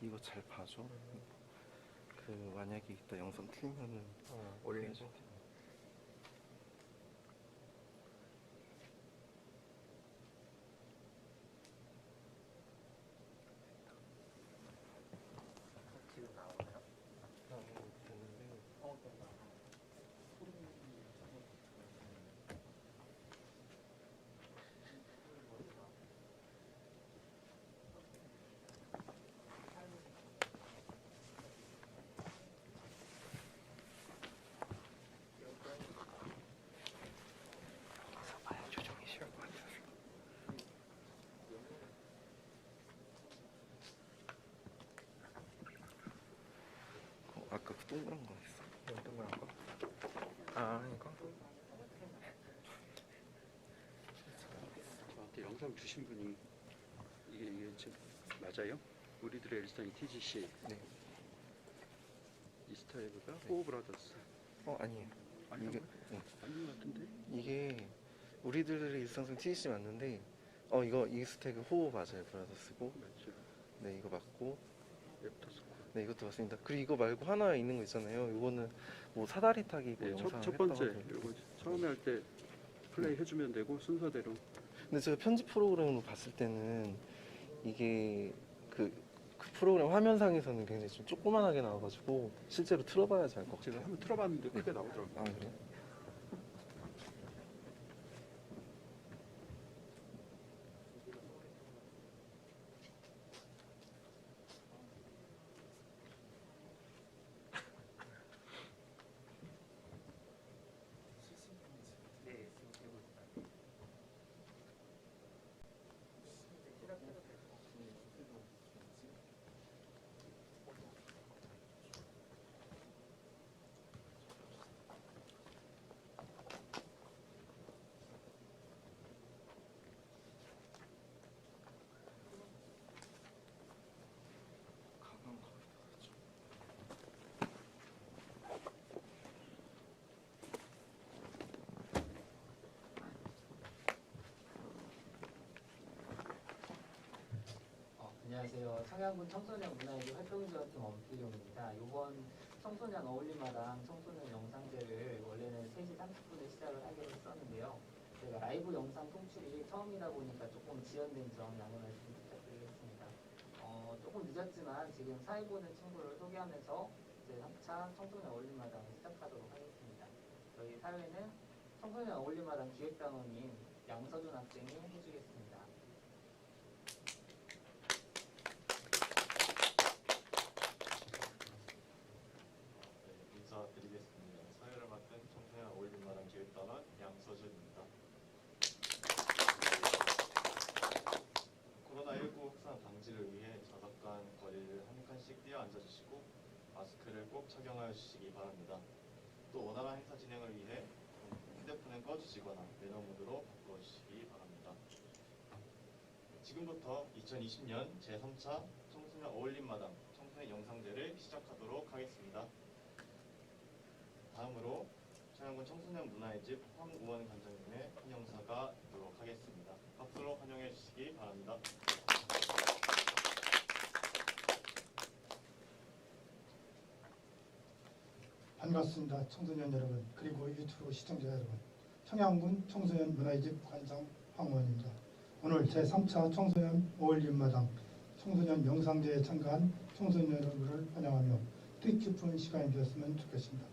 이거 잘 봐줘. 그 만약에 이따 영상 틀면은 올리고. 지금 나오나요? 되는데 여기서 봐야 조정이 쉬울 것 같아서. 아까 그 동그란 거 있어. 동그란 거? 아, 이거? 저한테 영상 주신 분이 이게 지금 맞아요? 우리들의 일상이 TGC 네. 이스타에그가 호브라더스 아니에요. 아닌 이게 아닌 것 같은데? 이게 우리들의 일상성 TGC 맞는데 이거 이스택은 호우 맞아요. 브라더스고. 맞죠? 네, 이거 맞고. 애프터스쿨. 네, 이것도 맞습니다. 그리고 이거 말고 하나 있는 거 있잖아요. 이거는 뭐 사다리 타기 뭐 네, 영상 첫 번째 했다고 이거 처음에 할 때 플레이 해주면 되고 순서대로. 근데 제가 편집 프로그램으로 봤을 때는 이게 그 프로그램 화면상에서는 굉장히 좀 조그만하게 나와가지고 실제로 틀어봐야지 알 것 제가 같아요. 한번 틀어봤는데 크게 나오더라고요. 아, 그래요? 네, 지금 되고 있어요. 가방 거기다 줘. 안녕하세요. 청양군 청소년 문화예술 활동지원팀 엄필용입니다. 이번 청소년 어울림마당 청소년 영상제를 원래는 3시 30분에 시작을 하기로 했었는데요. 제가 라이브 영상 송출이 처음이다 보니까 조금 지연된 점 양해 말씀 부탁드리겠습니다. 조금 늦었지만 지금 사회 보는 친구를 소개하면서 제3차 청소년 어울림마당을 시작하도록 하겠습니다. 저희 사회는 청소년 어울림마당 기획단원인 양서준 학생이 해주겠습니다. 인사드리겠습니다. 사회를 맡은 청소년 어울림마당 기획단원 양서준입니다. 코로나19 확산 방지를 위해 좌석 간 거리를 한 칸씩 뛰어 앉아주시고 마스크를 꼭 착용하여 주시기 바랍니다. 또 원활한 행사 진행을 위해 휴대폰은 꺼주시거나 매너 모드로 바꿔주시기 바랍니다. 지금부터 2020년 제3차 청소년 어울림마당 청소년 영상제를 시작하도록 하겠습니다. 다음으로 청양군 청소년 문화의 집 황우원 관장님의 환영사가 있도록 하겠습니다. 박수로 환영해 주시기 바랍니다. 반갑습니다. 청소년 여러분, 그리고 유튜브 시청자 여러분. 청양군 청소년 문화의 집 관장 황우원입니다. 오늘 제3차 청소년 어울림마당 청소년 영상제에 참가한 청소년 여러분을 환영하며 뜻깊은 시간이 되었으면 좋겠습니다.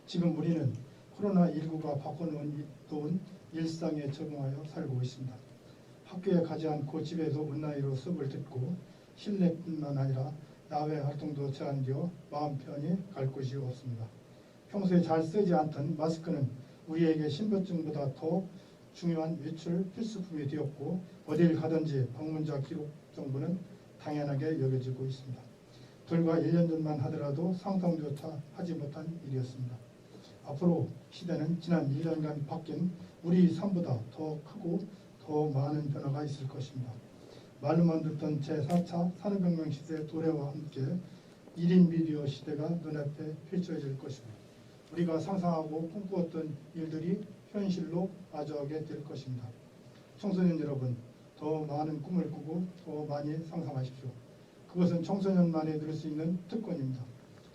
지금 우리는 코로나19가 바꿔놓은 일상에 적응하여 살고 있습니다. 학교에 가지 않고 집에서 온라인으로 수업을 듣고 실내뿐만 아니라 야외 활동도 제한되어 마음 편히 갈 곳이 없습니다. 평소에 잘 쓰지 않던 마스크는 우리에게 신분증보다 더 중요한 외출 필수품이 되었고 어딜 가든지 방문자 기록 정보는 당연하게 여겨지고 있습니다. 불과 1년 전만 하더라도 상상조차 하지 못한 일이었습니다. 앞으로 시대는 지난 1년간 바뀐 우리 삶보다 더 크고 더 많은 변화가 있을 것입니다. 말로만 듣던 제4차 산업혁명 시대의 도래와 함께 1인 미디어 시대가 눈앞에 펼쳐질 것입니다. 우리가 상상하고 꿈꾸었던 일들이 현실로 마주하게 될 것입니다. 청소년 여러분, 더 많은 꿈을 꾸고 더 많이 상상하십시오. 그것은 청소년만이 누릴 수 있는 특권입니다.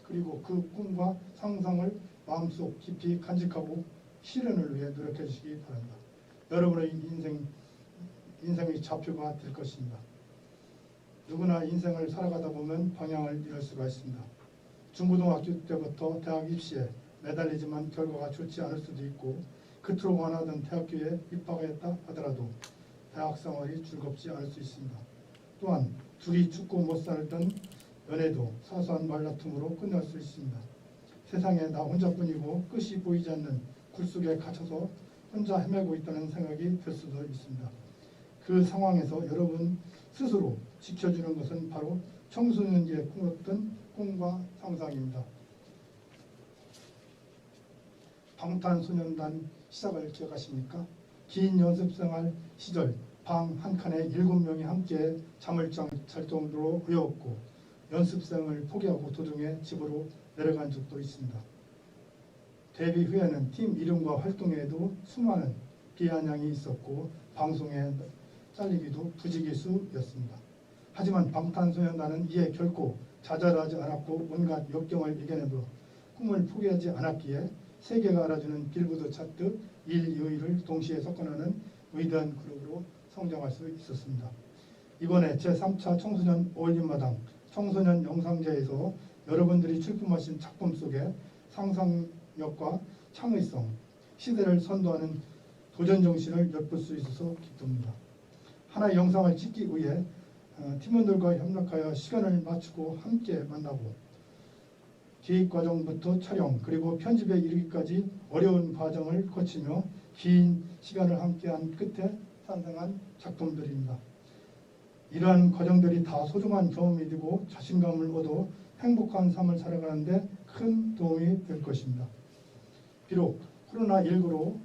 그리고 그 꿈과 상상을 마음속 깊이 간직하고 실현을 위해 노력해 주시기 바랍니다. 여러분의 인생의 좌표가 될 것입니다. 누구나 인생을 살아가다 보면 방향을 잃을 수가 있습니다. 중고등학교 때부터 대학 입시에 매달리지만 결과가 좋지 않을 수도 있고 그토록 원하던 대학교에 입학했다 하더라도 대학 생활이 즐겁지 않을 수 있습니다. 또한 둘이 죽고 못 살던 연애도 사소한 말다툼으로 끝날 수 있습니다. 세상에 나 혼자뿐이고 끝이 보이지 않는 굴속에 갇혀서 혼자 헤매고 있다는 생각이 들 수도 있습니다. 그 상황에서 여러분 스스로 지켜주는 것은 바로 청소년기에 꿈꿨던 꿈과 상상입니다. 방탄소년단 시작을 기억하십니까? 긴 연습생활 시절 방 한 칸에 7명이 함께 잠을 잘 정도로 어려웠고 연습생을 포기하고 도중에 집으로 내려간 적도 있습니다. 데뷔 후에는 팀 이름과 활동에도 수많은 비아냥이 있었고 방송에 잘리기도 부지기수였습니다. 하지만 방탄소년단은 이에 결코 좌절하지 않았고 온갖 역경을 이겨내며 꿈을 포기하지 않았기에 세계가 알아주는 빌보드 차트 1, 2위를 동시에 석권하는 위대한 그룹으로 성장할 수 있었습니다. 이번에 제3차 청소년 어울림마당 청소년 영상제에서 여러분들이 출품하신 작품 속에 상상력과 창의성, 시대를 선도하는 도전 정신을 엿볼 수 있어서 기쁩니다. 하나의 영상을 찍기 위해 팀원들과 협력하여 시간을 맞추고 함께 만나고 기획 과정부터 촬영 그리고 편집에 이르기까지 어려운 과정을 거치며 긴 시간을 함께한 끝에 탄생한 작품들입니다. 이러한 과정들이 다 소중한 경험이 되고 자신감을 얻어 행복한 삶을 살아가는데 큰 도움이 될 것입니다. 비록 코로나19로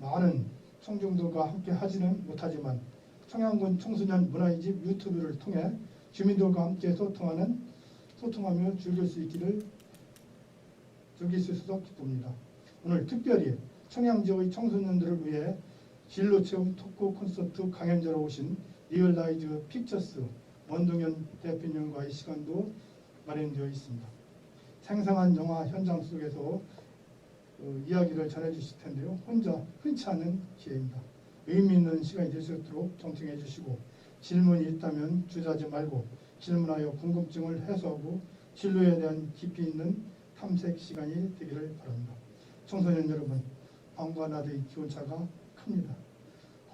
많은 청중들과 함께 하지는 못하지만 청양군 청소년 문화의 집 유튜브를 통해 주민들과 함께 소통하며 즐길 수 있어서 기쁩니다. 오늘 특별히 청양 지역의 청소년들을 위해 진로 체험 토크 콘서트 강연자로 오신 리얼라이즈 픽처스 원동현 대표님과의 시간도 마련되어 있습니다. 생생한 영화 현장 속에서 이야기를 전해주실 텐데요. 혼자 흔치 않은 기회입니다. 의미 있는 시간이 될 수 있도록 경청해 주시고 질문이 있다면 주저하지 말고 질문하여 궁금증을 해소하고 진로에 대한 깊이 있는 탐색 시간이 되기를 바랍니다. 청소년 여러분, 밤과 낮의 기온차가 큽니다.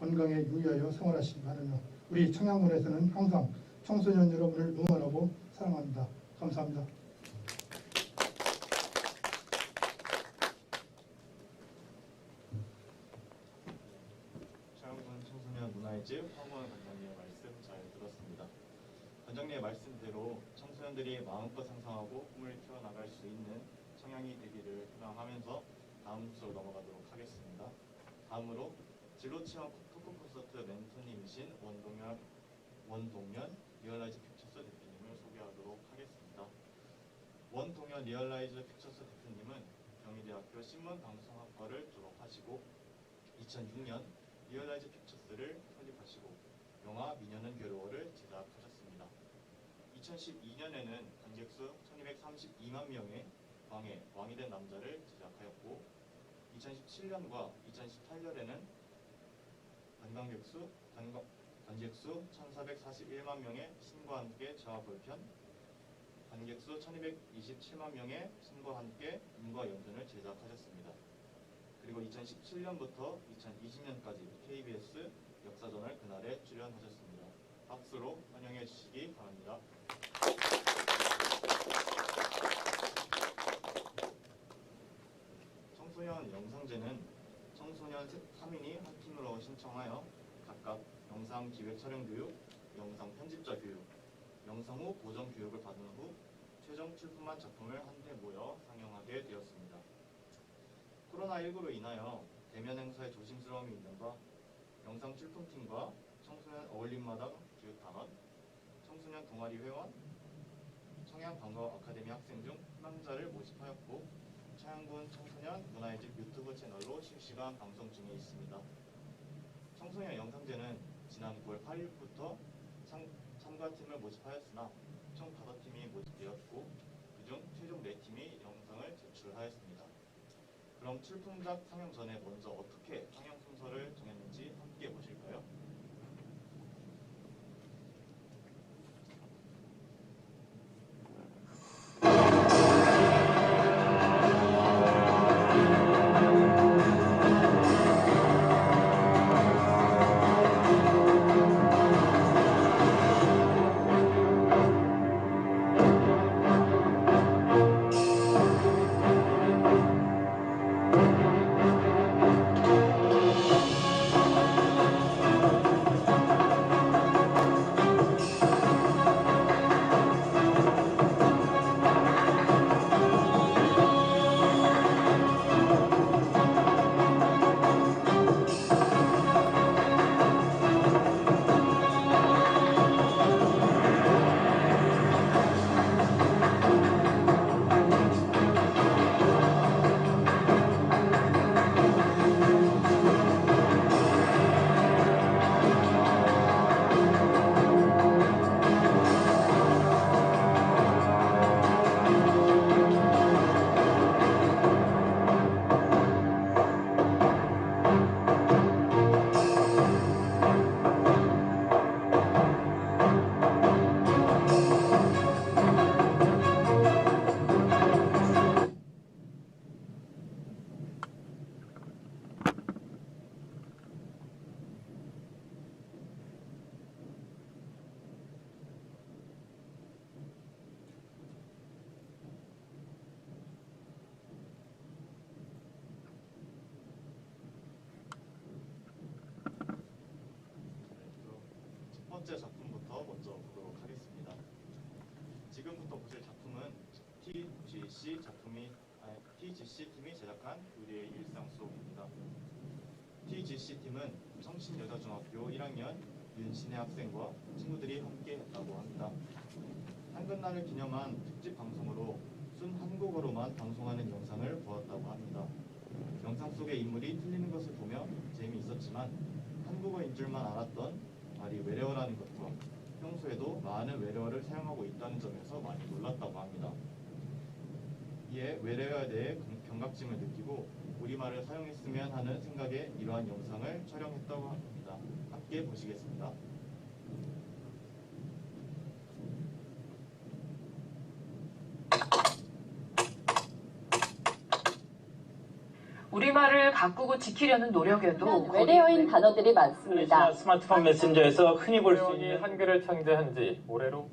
건강에 유의하여 생활하시기 바라며 우리 청양군에서는 항상 청소년 여러분을 응원하고 사랑합니다. 감사합니다. 청양군 청소년 문화의 집 황원 관장님의 말씀 잘 들었습니다. 관장님의 말씀대로 청소년들이 마음껏 상상하고 꿈을 키워나갈 수 있는 청양이 되기를 희망하면서 다음 수로 넘어가도록 하겠습니다. 다음으로 진로체험 토크 콘서트 멘토님이신 원동현 리얼라이즈 픽처스 대표님을 소개하도록 하겠습니다. 원동현 리얼라이즈 픽처스 대표님은 경희대학교 신문방송학과를 졸업하시고 2006년 리얼라이즈 픽처스를 설립하시고 영화 미녀는 괴로워를 제작하셨습니다. 2012년에는 관객수 1232만 명의 왕이 된 남자를 제작하였고 2017년과 2018년에는 관객수 1441만 명의 신과 함께 저하 볼편, 관객수 1227만 명의 신과 함께 인과 연편을 제작하셨습니다. 그리고 2017년부터 2020년까지 KBS 역사전월 그날에 출연하셨습니다. 박수로 환영해 주시기 바랍니다. 청소년 영상제는 청소년 3인이 한 팀으로 신청하여 각각 영상 기획 촬영 교육, 영상 편집자 교육, 영상 후 보정 교육을 받은 후 최종 출품한 작품을 한데 모여 상영하게 되었습니다. 코로나19로 인하여 대면 행사에 조심스러움이 있는 바 영상 출품팀과 청소년 어울림마당 교육단원, 청소년 동아리 회원, 청양관광 아카데미 학생 중 희망자를 모집하였고 청양군 청소년 문화의 집 유튜브 채널로 실시간 방송 중에 있습니다. 청소년 영상제는 지난 9월 8일부터 참가팀을 모집하였으나 총 5팀이 모집되었고 그중 최종 4팀이 영상을 제출하였습니다. 그럼 출품작 상영 전에 먼저 어떻게 상영 순서를 정했는지 함께 보실까요? 첫 번째 작품부터 먼저 보도록 하겠습니다. 지금부터 보실 작품은 TGC 팀이 제작한 우리의 일상 수업입니다. TGC 팀은 청신여자중학교 1학년 윤신혜 학생과 친구들이 함께 했다고 합니다. 한글날을 기념한 특집 방송으로 순 한국어로만 방송하는 영상을 보았다고 합니다. 영상 속의 인물이 틀리는 것을 보며 재미있었지만 한국어인 줄만 알았던 말이 외래어라는 것과 평소에도 많은 외래어를 사용하고 있다는 점에서 많이 놀랐다고 합니다. 이에 외래어에 대해 경각심을 느끼고 우리말을 사용했으면 하는 생각에 이러한 영상을 촬영했다고 합니다. 함께 보시겠습니다. 우리말을 가꾸고 지키려는 노력에도 외래어인 단어들이 많습니다. 스마트폰 메신저에서 흔히 볼 수 있는 한글을 창제한 지 올해로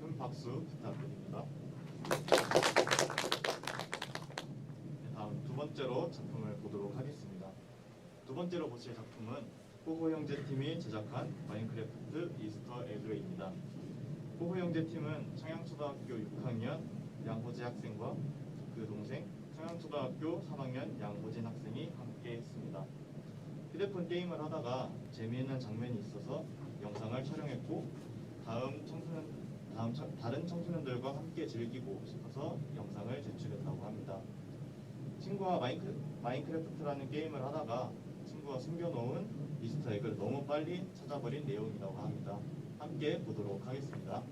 큰 박수 부탁드립니다. 다음 두 번째로 작품을 보도록 하겠습니다. 두 번째로 보실 작품은 호호 형제팀이 제작한 마인크래프트 이스터 에그입니다. 호호 형제팀은 청양초등학교 6학년 양호재 학생과 그 동생 청양초등학교 3학년 양호진 학생이 함께 했습니다. 휴대폰 게임을 하다가 재미있는 장면이 있어서 영상을 촬영했고 다른 청소년들과 함께 즐기고 싶어서 영상을 제출했다고 합니다. 친구와 마인크래프트라는 게임을 하다가 친구가 숨겨놓은 이스터 에그를 너무 빨리 찾아버린 내용이라고 합니다. 함께 보도록 하겠습니다.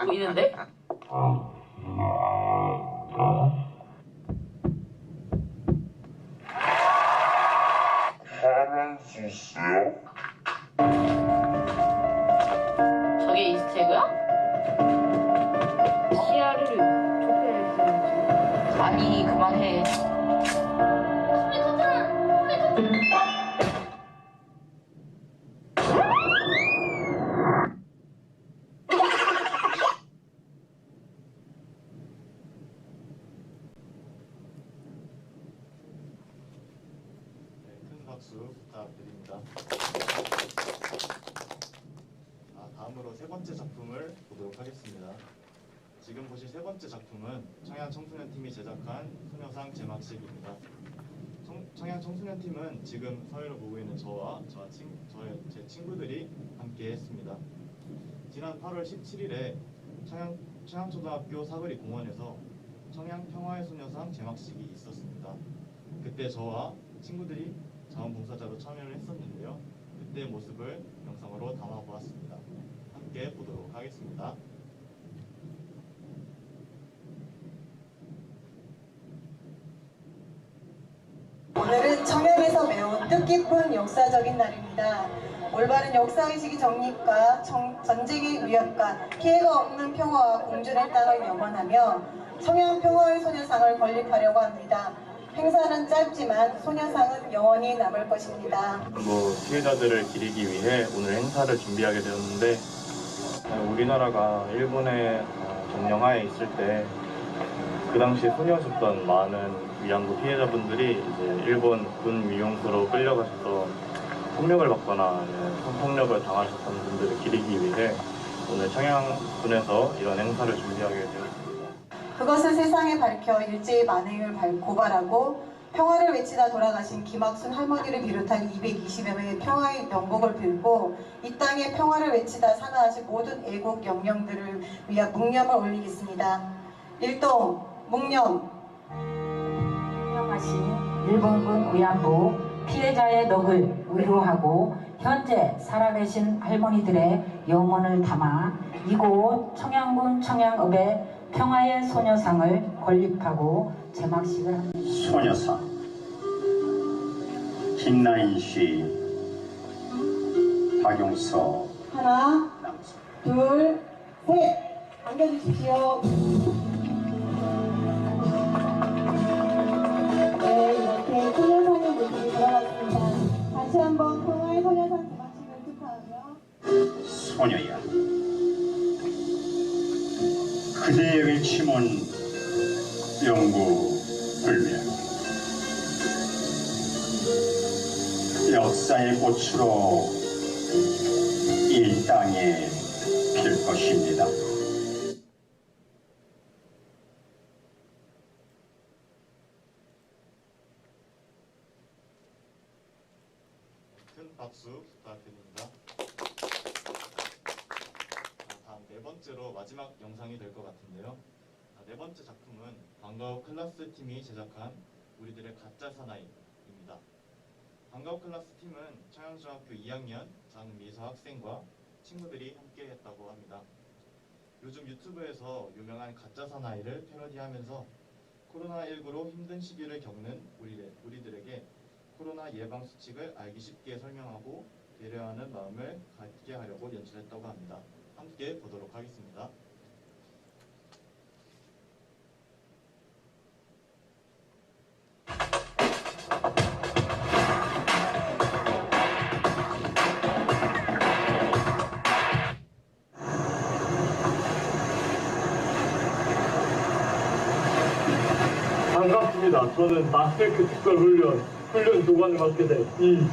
보이는데? 저게 이스트에그야? 시야를 좁혀야지. 아니 그만해. 큰 박수 부탁드립니다. 다음으로 세 번째 작품을 보도록 하겠습니다. 지금 보실 세 번째 작품은 청양 청소년 팀이 제작한 소녀상 제막식입니다. 청양 청소년 팀은 지금 사회를 보고 있는 제 친구들이 함께 했습니다. 지난 8월 17일에 청양초등학교 사거리 공원에서 청양 평화의 소녀상 제막식이 있었습니다. 그때 저와 친구들이 자원봉사자로 참여를 했었는데요. 그때의 모습을 영상으로 담아보았습니다. 함께 보도록 하겠습니다. 오늘은 청양에서 매우 뜻깊은 역사적인 날입니다. 올바른 역사의식의 정립과 전쟁의 위협과 피해가 없는 평화와 공존의 땅을 염원하며 청양 평화의 소녀상을 건립하려고 합니다. 행사는 짧지만 소녀상은 영원히 남을 것입니다. 피해자들을 기리기 위해 오늘 행사를 준비하게 되었는데, 우리나라가 일본의 점령하에 있을 때 그 당시 소녀셨던 많은 위안부 피해자분들이 이제 일본 군 미용소로 끌려가셔서 폭력을 받거나 성폭력을 당하셨던 분들을 기리기 위해 오늘 청양군에서 이런 행사를 준비하게 되었습니다. 그것을 세상에 밝혀 일제의 만행을 고발하고 평화를 외치다 돌아가신 김학순 할머니를 비롯한 220여 명의 평화의 명복을 빌고 이 땅에 평화를 외치다 사나하신 모든 애국 영령들을 위한 묵념을 올리겠습니다. 일동 묵념. 훌륭하신 일본군 위안부 피해자의 넋을 위로하고 현재 살아계신 할머니들의 영혼을 담아 이곳 청양군 청양읍에 평화의 소녀상을 건립하고 제막식을 합니다. 소녀상 김나인 씨, 박용서. 하나, 둘, 셋. 앉아주십시오. 네, 이렇게 소녀상의 모습이 돌아왔습니다. 다시 한번 평화의 소녀상 제막식을 축하하며 소녀야, 그대의 외침은 영구불명, 역사의 꽃으로 이 땅에 필 것입니다. 큰 박수 부탁드립니다. 다음 네 번째로 마지막 영상이 될 것 같은데요. 네 번째 작품은 방과후 클라스 팀이 제작한 우리들의 가짜 사나이입니다. 방과후 클라스 팀은 청양중학교 2학년 장미서 학생과 친구들이 함께 했다고 합니다. 요즘 유튜브에서 유명한 가짜 사나이를 패러디하면서 코로나19로 힘든 시기를 겪는 우리들에게 코로나 예방 수칙을 알기 쉽게 설명하고 배려하는 마음을 갖게 하려고 연출했다고 합니다. 함께 보도록 하겠습니다. 반갑습니다. 저는 마스크 특별 훈련 훈련 교관을 맡게 된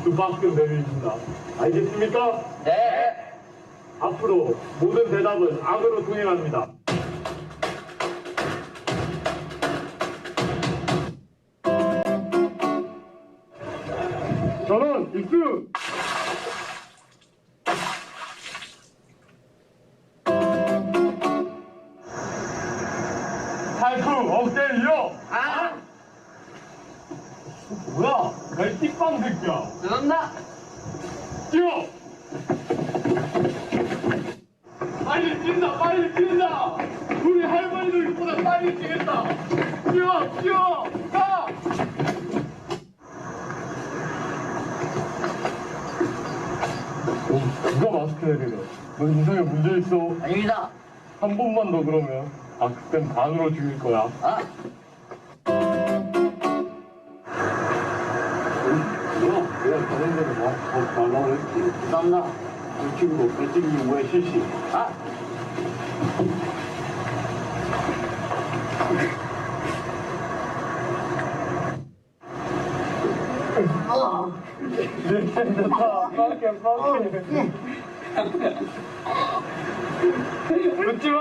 이박근 대리입니다. 알겠습니까? 네. 앞으로 모든 대답은 악으로 통행합니다. 전원 입수! 탈풍 억대 이어! 아! 뭐야? 내 띠빵 새끼야! 죄송합니다. 뛰어! 빨리 뛴다! 빨리 뛴다! 우리 할머니들보다 빨리 뛰겠다! 뛰어! 뛰어! 가! 누가 마스크를 내려? 너 인성에 문제 있어? 아닙니다. 한 번만 더 그러면 그땐 반으로 죽일 거야. 아! 내가 다른 데로 더 말라고 했지. 죄송합니다. 이 친구 배지기 왜 실시? 아! 괜찮다. 빡해. 웃지 마.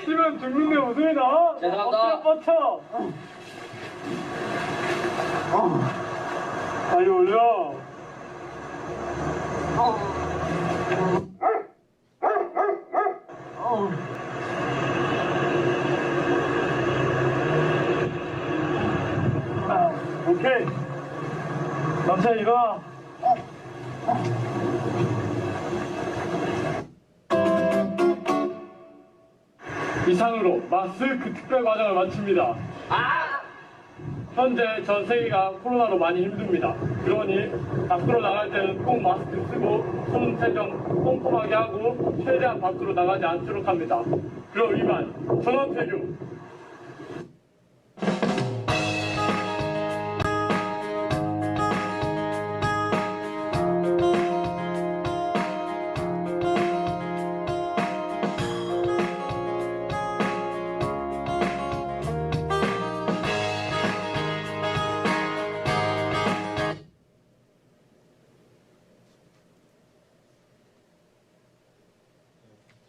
뛰면 죽는데 웃음이 나. 죄송합니다. 뻗쳐. 빨리 올려. 오케이. 남자 일어나. 이상으로 마스크 특별 과정을 마칩니다. 현재 전 세계가 코로나로 많이 힘듭니다. 그러니 밖으로 나갈 때는 꼭 마스크 쓰고 손 세정 꼼꼼하게 하고 최대한 밖으로 나가지 않도록 합니다. 그럼 이만 전원태교.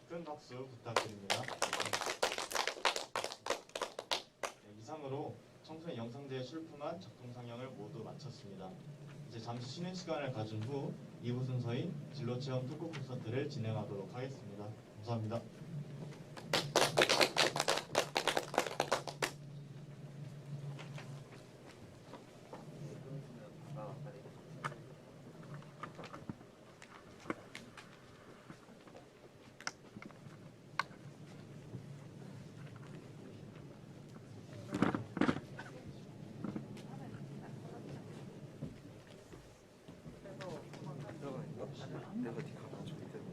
큰 박수 부탁드립니다. 네, 이상으로 청소년 영상제의 출품한 작품 상영을 모두 마쳤습니다. 이제 잠시 쉬는 시간을 가진 후 2부 순서인 진로체험 특구 콘서트를 진행하도록 하겠습니다. 감사합니다. 내가 니 가가지고 이대로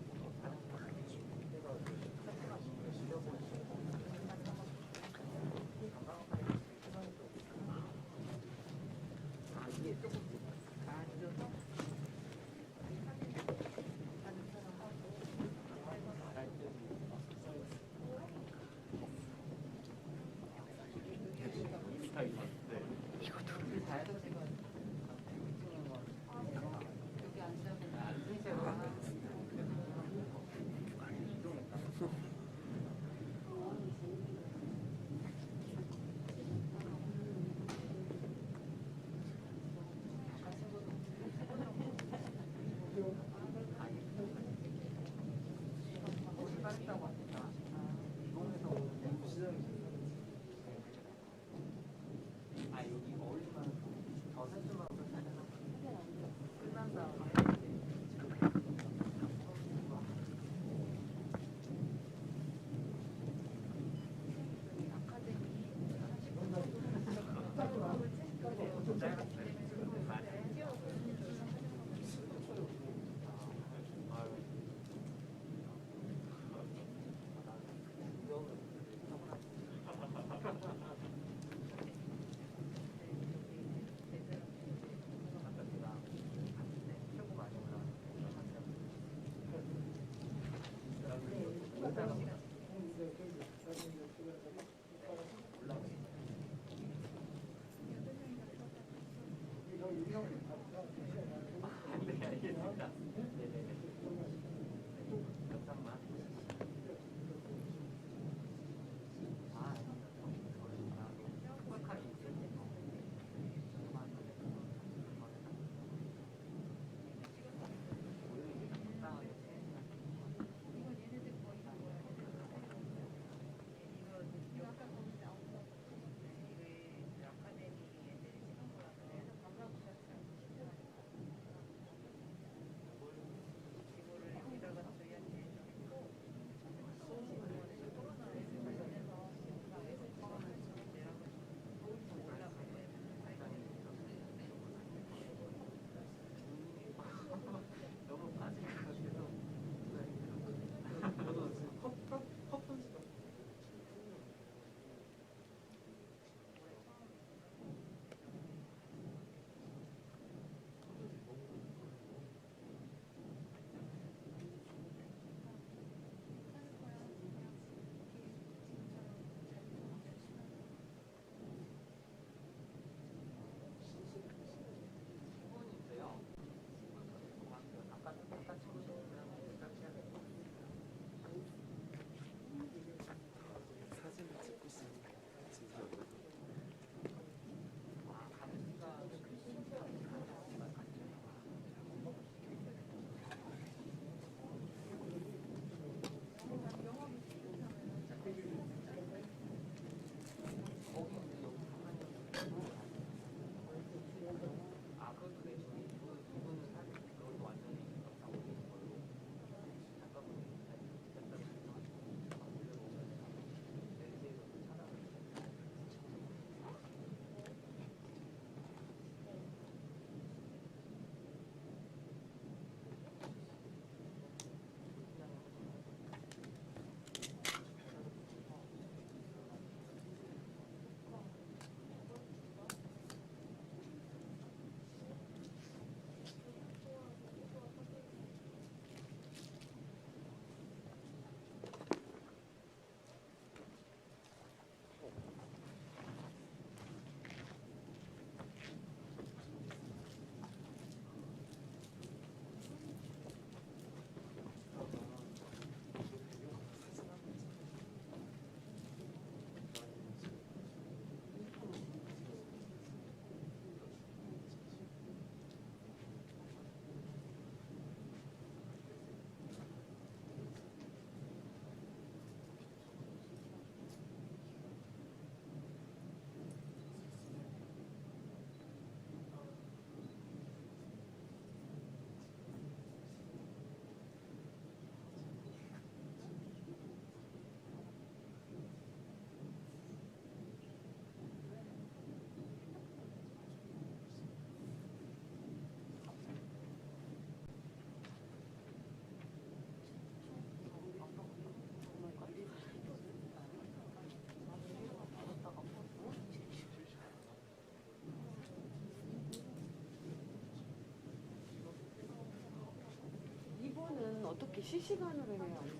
어떻게 실시간으로 해야 안 돼?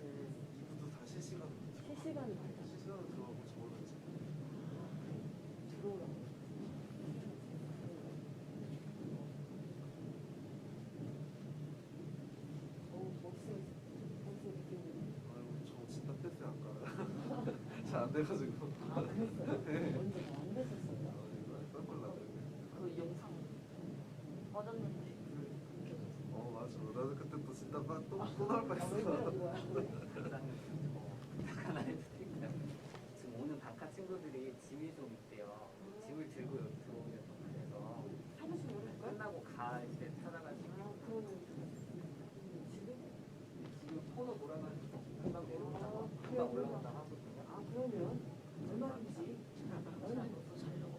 이것도 다 실시간으로. 실시간으로 해야 실시간으로 들어가고 저걸로 이제. 들어오라고. 아이고 저 진짜 뺐어요 아까. 잘 안 돼가지고. 아, 그랬어요? 네. 언제 안 됐었어요? 깜빡 그 영상 꺼졌는데. 맞아. 나도 그때 또 진짜 또 나올 뻔했어. 하나 해도 될까요? 지금 오는 단카 친구들이 짐이 좀 있대요. 짐을 들고 여기 들어오려고 그래서 사무실로 할까요? 끝나고 갈 때 찾아가지고 그러면 지금 코너 돌아가지고 금방 내려온다고 금방 올라간다고 하거든요. 아, 그러면 얼마든지 얼마든지 살려고.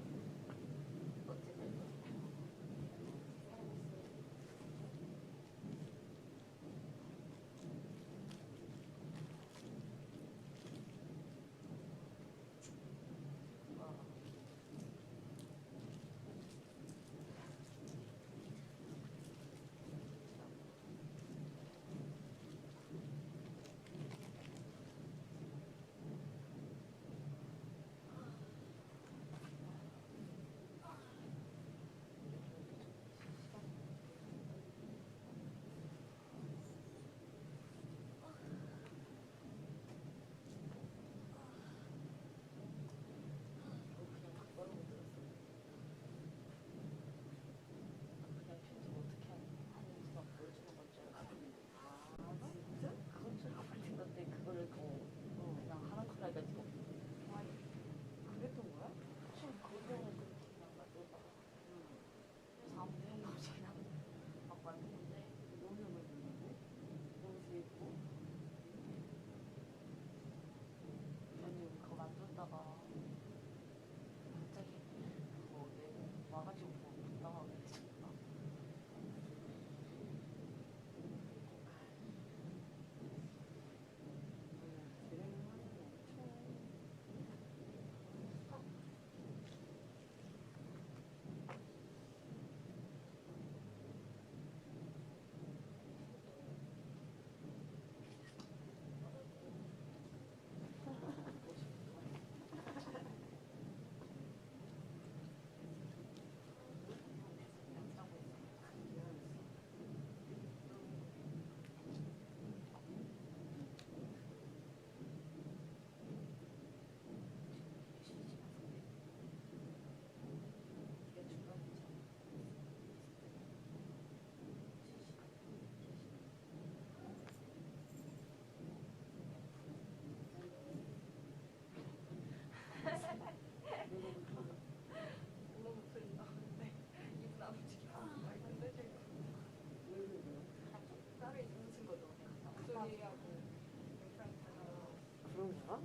그러나?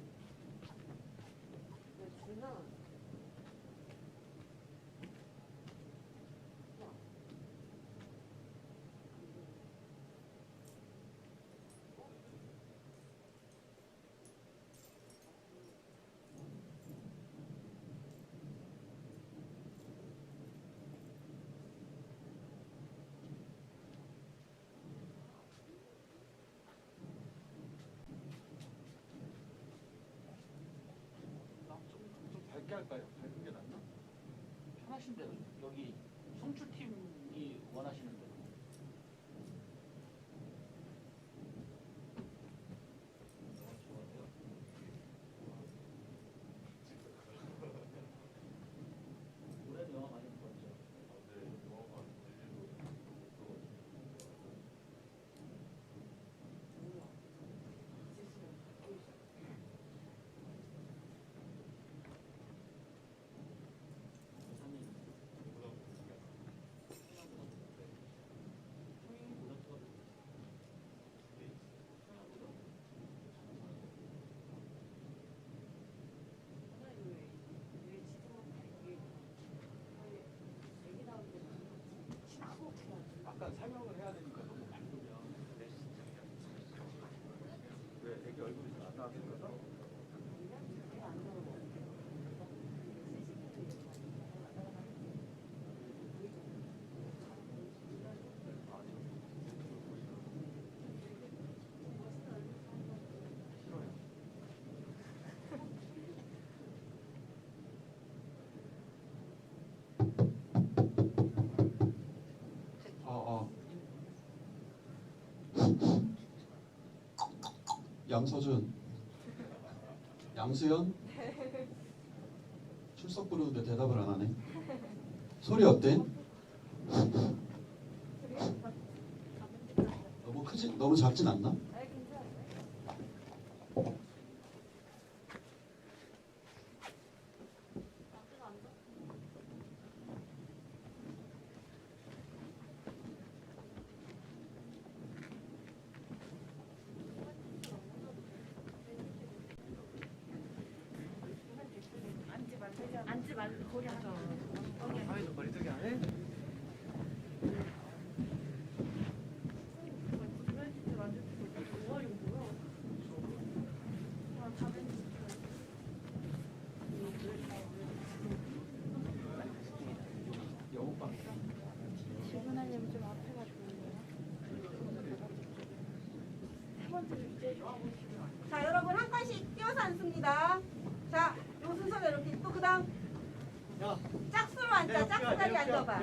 네, 준아. 밝게 할까요? 밝은 게 낫나? 편하신 대로 여기 송출팀이 원하시는 대로. 올해는 영화 많이 봤죠. 약간 설명을 해야 되니까 너무 밝으면 왜 애기 얼굴이 안 나왔을까? 양서준, 양수연 출석 부르는데 대답을 안 하네. 소리 어때? 너무 크지? 너무 작진 않나? 앉지 말고 거기 하자. 아이도 머리속이 안 해? 질문하려면 좀 앞에 가지고 자, 여러분 한 칸씩 띄어서 앉습니다. 자, 요 순서대로 이렇게 또 그다음 짝수로 앉자. 짝수 자리 앉아봐.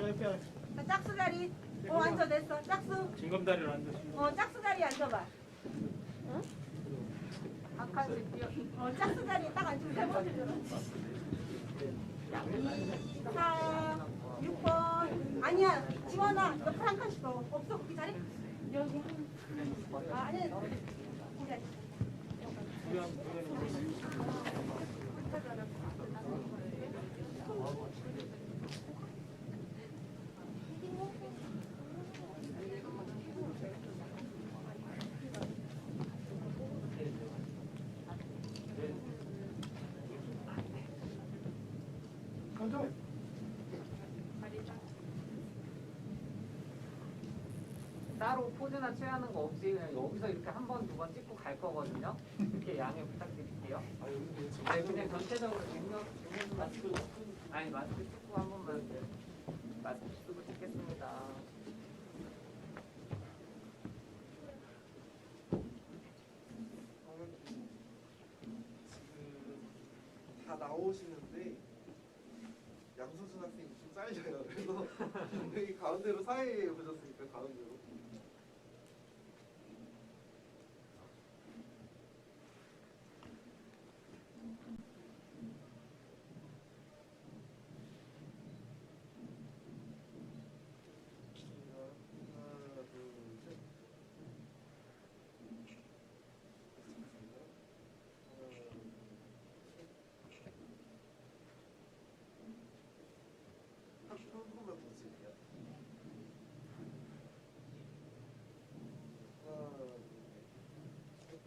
자, 짝수 자리. 앉아 됐어. 짝수. 징검다리로 앉아. 짝수 자리 앉아봐. 응? 한 칸씩 띄어. 짝수 자리에 딱 앉으면 세 번째 들어가지. 2, 4, 6번. 아니야, 지원아. 옆에 한 칸씩 더. 없어, 거기 자리? 여기. 아니. 이 자리. 따로 포즈나 취하는 거 없이 그냥 여기서 이렇게 한 번, 두 번 찍고 갈 거거든요. 이렇게 양해 부탁드릴게요. 네, 그냥 전체적으로 마스크, 아니 마스크 찍고 한 번만 마스크 쓰고 찍겠습니다. 다 나오시는데 양수준 학생이 좀 잘려요. 그래서 여기 가운데로 사이에 보셨으니까 가운데로. 하나, 둘, 셋. 한 번만 더 찍을게요. 하나, 둘, 셋.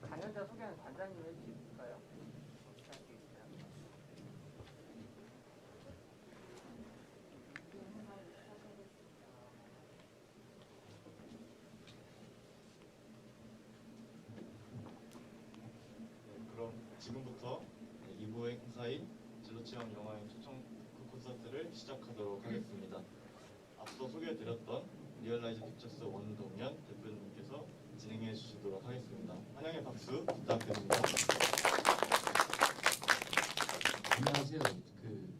강연자 소개는 관장님 해주실까요? 그럼 지금부터 2부 행사인 진로체험 영화인 초청 콘서트를 시작하도록 하겠습니다. 앞서 소개해드렸던 리얼라이즈 픽처스 원동현 대표님께서 진행해 주시도록 하겠습니다. 환영의 박수 부탁드립니다. 안녕하세요.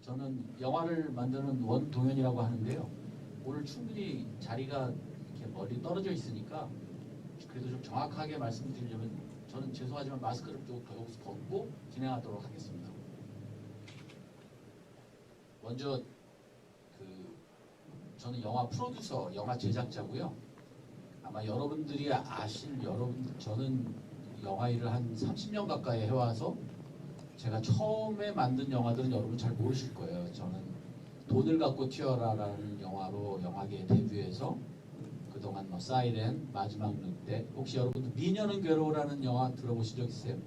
저는 영화를 만드는 원동현이라고 하는데요. 오늘 충분히 자리가 이렇게 멀리 떨어져 있으니까 그래도 좀 정확하게 말씀드리려면 저는 죄송하지만 마스크를 좀 여기서 벗고 진행하도록 하겠습니다. 먼저 저는 영화 프로듀서, 영화 제작자고요. 아마 여러분들이 저는 영화 일을 한 30년 가까이 해와서 제가 처음에 만든 영화들은 여러분 잘 모르실 거예요. 저는 돈을 갖고 튀어라라는 영화로 영화계에 데뷔해서 그동안 사이렌, 마지막 늑대, 혹시 여러분들 미녀는 괴로워라는 영화 들어보신 적 있어요?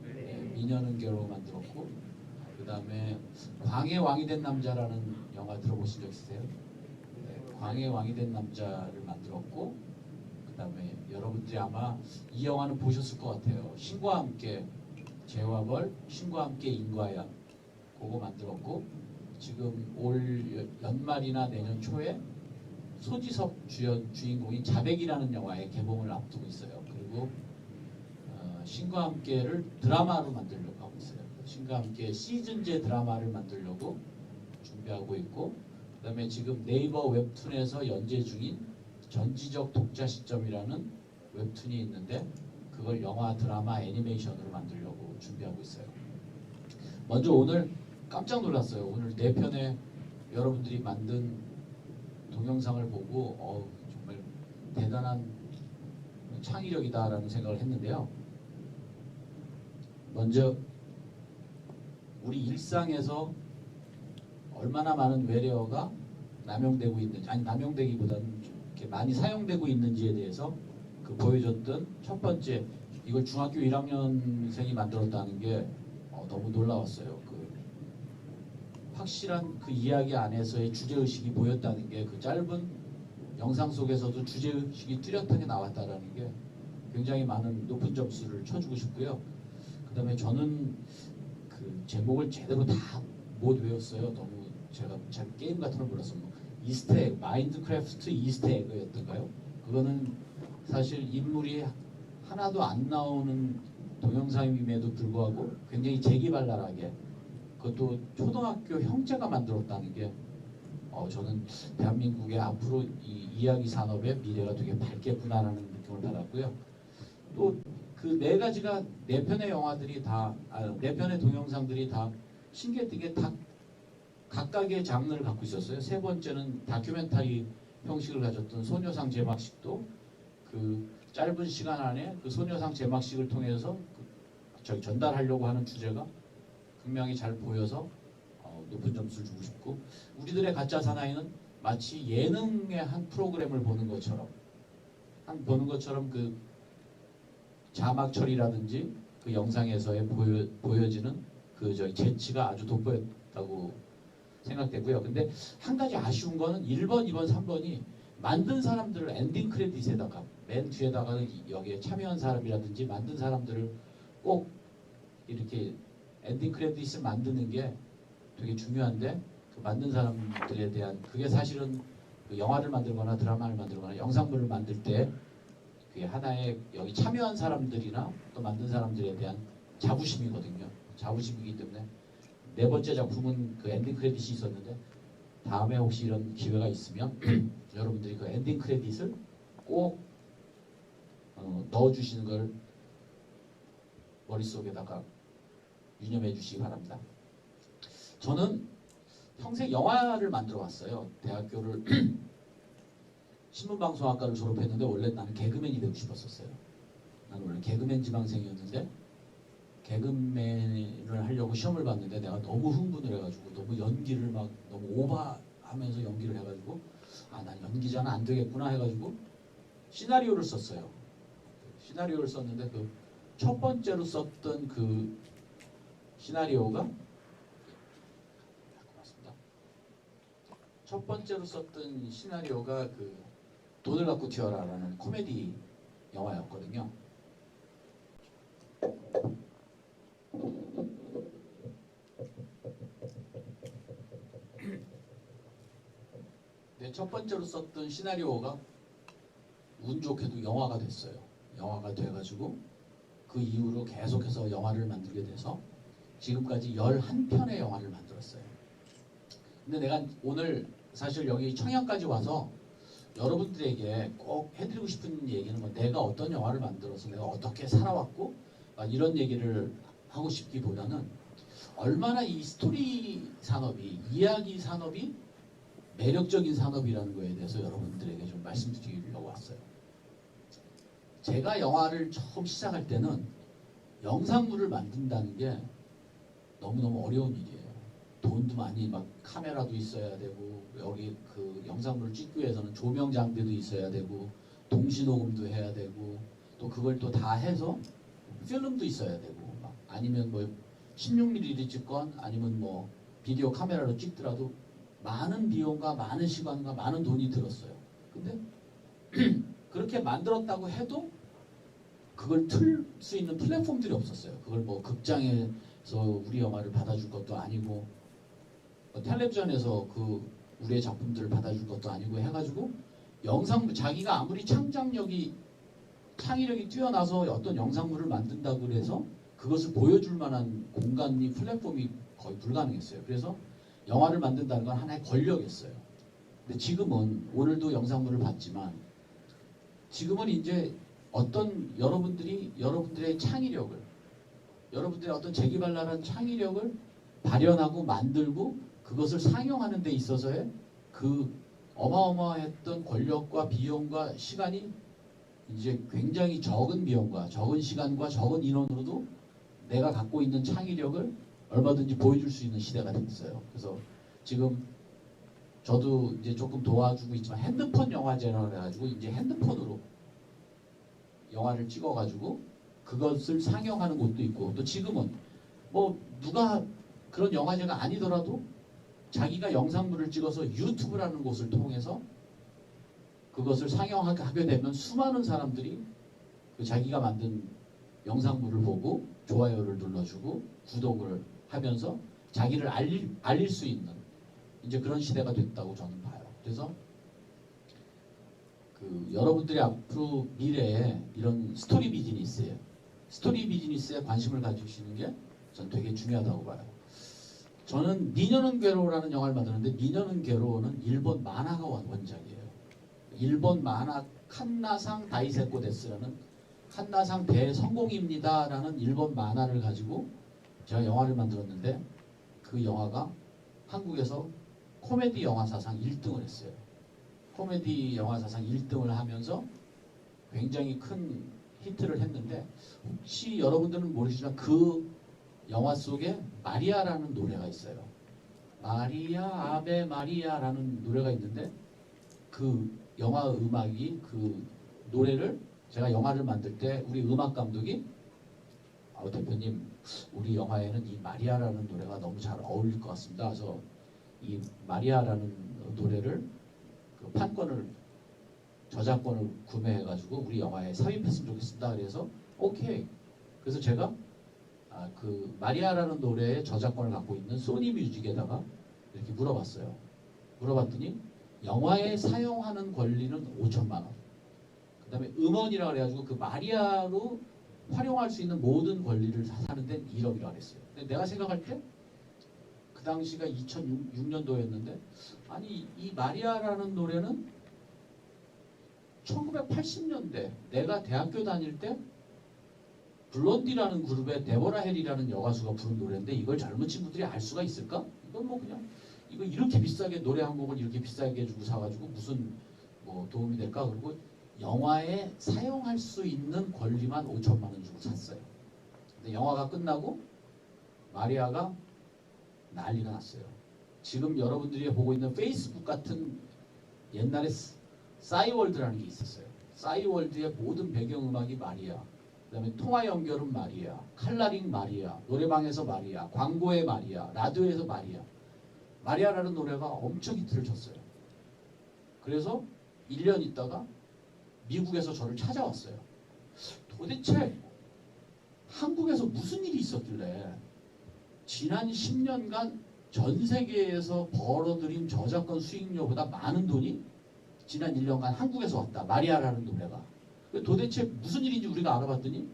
네, 미녀는 괴로워 만들었고, 그 다음에 광해 왕이 된 남자라는 영화 들어보신 적 있으세요? 네, 광해 왕이 된 남자를 만들었고, 그 다음에 여러분들이 아마 이 영화는 보셨을 것 같아요. 신과 함께 재화벌, 신과 함께 인과야, 그거 만들었고, 지금 올 연말이나 내년 초에 소지섭 주인공인 자백이라는 영화의 개봉을 앞두고 있어요. 그리고 신과 함께를 드라마로 만들려고 하고 있어요. 신과 함께 시즌제 드라마를 만들려고 준비하고 있고, 그다음에 지금 네이버 웹툰에서 연재 중인 전지적 독자 시점이라는 웹툰이 있는데 그걸 영화, 드라마, 애니메이션으로 만들려고 준비하고 있어요. 먼저 오늘 깜짝 놀랐어요. 오늘 4편의 여러분들이 만든 동영상을 보고 정말 대단한 창의력이다라는 생각을 했는데요. 먼저 우리 일상에서 얼마나 많은 외래어가 남용되고 있는지, 아니 남용되기보다는 좀 이렇게 많이 사용되고 있는지에 대해서 그 보여줬던 첫 번째, 이걸 중학교 1학년생이 만들었다는 게 너무 놀라웠어요. 그 확실한 그 이야기 안에서의 주제의식이 보였다는 게, 그 짧은 영상 속에서도 주제의식이 뚜렷하게 나왔다는 게 굉장히 많은 높은 점수를 쳐주고 싶고요. 그 다음에 저는 그 제목을 제대로 다 못 외웠어요. 너무 제가 잘 게임 같은 걸 몰랐어요. 뭐 이스트에그, 마인드크래프트 이스트에그였던가요? 그거는 사실 인물이 하나도 안 나오는 동영상임에도 불구하고 굉장히 재기발랄하게, 그것도 초등학교 형제가 만들었다는 게 저는 대한민국의 앞으로 이 이야기 산업의 미래가 되게 밝겠구나라는 느낌을 받았고요. 또 그 4가지가 4편의 영화들이 다, 4편의 동영상들이 다 신기했던 게 다 각각의 장르를 갖고 있었어요. 세 번째는 다큐멘터리 형식을 가졌던 소녀상 제막식도 그 짧은 시간 안에 그 소녀상 제막식을 통해서 전달하려고 하는 주제가 분명히 잘 보여서 높은 점수를 주고 싶고, 우리들의 가짜 사나이는 마치 예능의 한 프로그램을 보는 것처럼 그 자막 처리라든지 그 영상에서의 보여지는 그 재치가 아주 돋보였다고 생각되고요. 근데 한 가지 아쉬운 거는 1번, 2번, 3번이 만든 사람들을 엔딩 크레딧에다가 맨 뒤에다가는 여기에 참여한 사람이라든지 만든 사람들을 꼭 이렇게 엔딩 크레딧을 만드는 게 되게 중요한데, 그 만든 사람들에 대한, 그게 사실은 그 영화를 만들거나 드라마를 만들거나 영상물을 만들 때 그게 하나의 여기 참여한 사람들이나 또 만든 사람들에 대한 자부심이거든요. 자부심이기 때문에 4번째 작품은 그 엔딩 크레딧이 있었는데, 다음에 혹시 이런 기회가 있으면 여러분들이 그 엔딩 크레딧을 꼭 넣어주시는 걸 머릿속에다가 유념해 주시기 바랍니다. 저는 평생 영화를 만들어 왔어요. 대학교를 신문방송학과를 졸업했는데 원래 나는 개그맨이 되고 싶었었어요. 나는 원래 개그맨 지망생이었는데 개그맨을 하려고 시험을 봤는데 내가 너무 흥분을 해가지고 너무 연기를 막 너무 오버하면서 연기를 해가지고 난 연기자는 안 되겠구나 해가지고 시나리오를 썼어요. 시나리오를 썼는데 그 첫 번째로 썼던 그 시나리오가 첫 번째로 썼던 시나리오가 그 돈을 갖고 튀어라라는 코미디 영화였거든요. 네, 첫 번째로 썼던 시나리오가 운 좋게도 영화가 됐어요. 영화가 돼가지고 그 이후로 계속해서 영화를 만들게 돼서 지금까지 11편의 영화를 만들었어요. 근데 내가 오늘 사실 여기 청양까지 와서 여러분들에게 꼭 해드리고 싶은 얘기는 뭐 내가 어떤 영화를 만들어서 내가 어떻게 살아왔고 이런 얘기를 하고 싶기보다는 얼마나 이 스토리 산업이, 이야기 산업이 매력적인 산업이라는 거에 대해서 여러분들에게 좀 말씀드리려고 왔어요. 제가 영화를 처음 시작할 때는 영상물을 만든다는 게 너무너무 어려운 일이에요. 돈도 많이 막 카메라도 있어야 되고 여기 그 영상물을 찍기 위해서는 조명 장비도 있어야 되고 동시녹음도 해야 되고 또 그걸 또 다 해서 필름도 있어야 되고 막 아니면 뭐 16mm 찍건 아니면 뭐 비디오 카메라로 찍더라도 많은 비용과 많은 시간과 많은 돈이 들었어요. 근데 그렇게 만들었다고 해도 그걸 틀 수 있는 플랫폼들이 없었어요. 그걸 뭐 극장에서 우리 영화를 받아줄 것도 아니고 텔레비전에서 그 우리의 작품들을 받아줄 것도 아니고 해가지고 자기가 아무리 창의력이 뛰어나서 어떤 영상물을 만든다고 그래서 그것을 보여줄 만한 공간이 플랫폼이 거의 불가능했어요. 그래서 영화를 만든다는 건 하나의 권력이었어요. 근데 지금은 오늘도 영상물을 봤지만 지금은 이제 어떤 여러분들의 창의력을 여러분들의 어떤 재기발랄한 창의력을 발현하고 만들고 그것을 상영하는 데 있어서의 그 어마어마했던 권력과 비용과 시간이 이제 굉장히 적은 비용과 적은 시간과 적은 인원으로도 내가 갖고 있는 창의력을 얼마든지 보여줄 수 있는 시대가 됐어요. 그래서 지금 저도 이제 조금 도와주고 있지만 핸드폰 영화제라고 해가지고 이제 핸드폰으로 영화를 찍어가지고 그것을 상영하는 곳도 있고 또 지금은 뭐 누가 그런 영화제가 아니더라도 자기가 영상물을 찍어서 유튜브라는 곳을 통해서 그것을 상영하게 되면 수많은 사람들이 그 자기가 만든 영상물을 보고 좋아요를 눌러주고 구독을 하면서 자기를 알릴 수 있는 이제 그런 시대가 됐다고 저는 봐요. 그래서 그 여러분들이 앞으로 미래에 이런 스토리 비즈니스에 관심을 가지시는 게 전 되게 중요하다고 봐요. 저는 미녀는 괴로라는 영화를 만들었는데 미녀는 괴로는 일본 만화가 원작이에요. 일본 만화 칸나상 다이세코 데스라는 칸나상 대성공입니다라는 일본 만화를 가지고 제가 영화를 만들었는데 그 영화가 한국에서 코미디 영화 사상 1등을 했어요. 코미디 영화 사상 1등을 하면서 굉장히 큰 히트를 했는데 혹시 여러분들은 모르시지만 그 영화 속에 마리아라는 노래가 있어요. 마리아 아베 마리아라는 노래가 있는데 그 영화 음악이 그 노래를 제가 영화를 만들 때 우리 음악 감독이 대표님 우리 영화에는 이 마리아라는 노래가 너무 잘 어울릴 것 같습니다. 그래서 이 마리아라는 노래를 그 판권을 저작권을 구매해가지고 우리 영화에 삽입했으면 좋겠습니다. 그래서 오케이. 그래서 제가 그 마리아라는 노래의 저작권을 갖고 있는 소니 뮤직에다가 이렇게 물어봤어요. 물어봤더니 영화에 사용하는 권리는 5천만 원. 그 다음에 음원이라 그래가지고 그 마리아로 활용할 수 있는 모든 권리를 사는 데는 1억이라고 그랬어요. 근데 내가 생각할 때 그 당시가 2006년도였는데 아니 이 마리아라는 노래는 1980년대 내가 대학교 다닐 때 블론디라는 그룹의 데보라 헬이라는 여가수가 부른 노래인데 이걸 젊은 친구들이 알 수가 있을까? 이건 뭐 그냥 이거 이렇게 비싸게 노래 한 곡을 이렇게 비싸게 주고 사가지고 무슨 뭐 도움이 될까? 그리고 영화에 사용할 수 있는 권리만 5천만 원 주고 샀어요. 근데 영화가 끝나고 마리아가 난리가 났어요. 지금 여러분들이 보고 있는 페이스북 같은 옛날에 싸이월드라는 게 있었어요. 싸이월드의 모든 배경음악이 마리아. 그 다음에 통화 연결은 마리아, 칼라링 마리아, 노래방에서 마리아, 광고에 마리아, 라디오에서 마리아. 마리아라는 노래가 엄청 히트를 쳤어요. 그래서 1년 있다가 미국에서 저를 찾아왔어요. 도대체 한국에서 무슨 일이 있었길래 지난 10년간 전 세계에서 벌어들인 저작권 수익료보다 많은 돈이 지난 1년간 한국에서 왔다. 마리아라는 노래가. 도대체 무슨 일인지 우리가 알아봤더니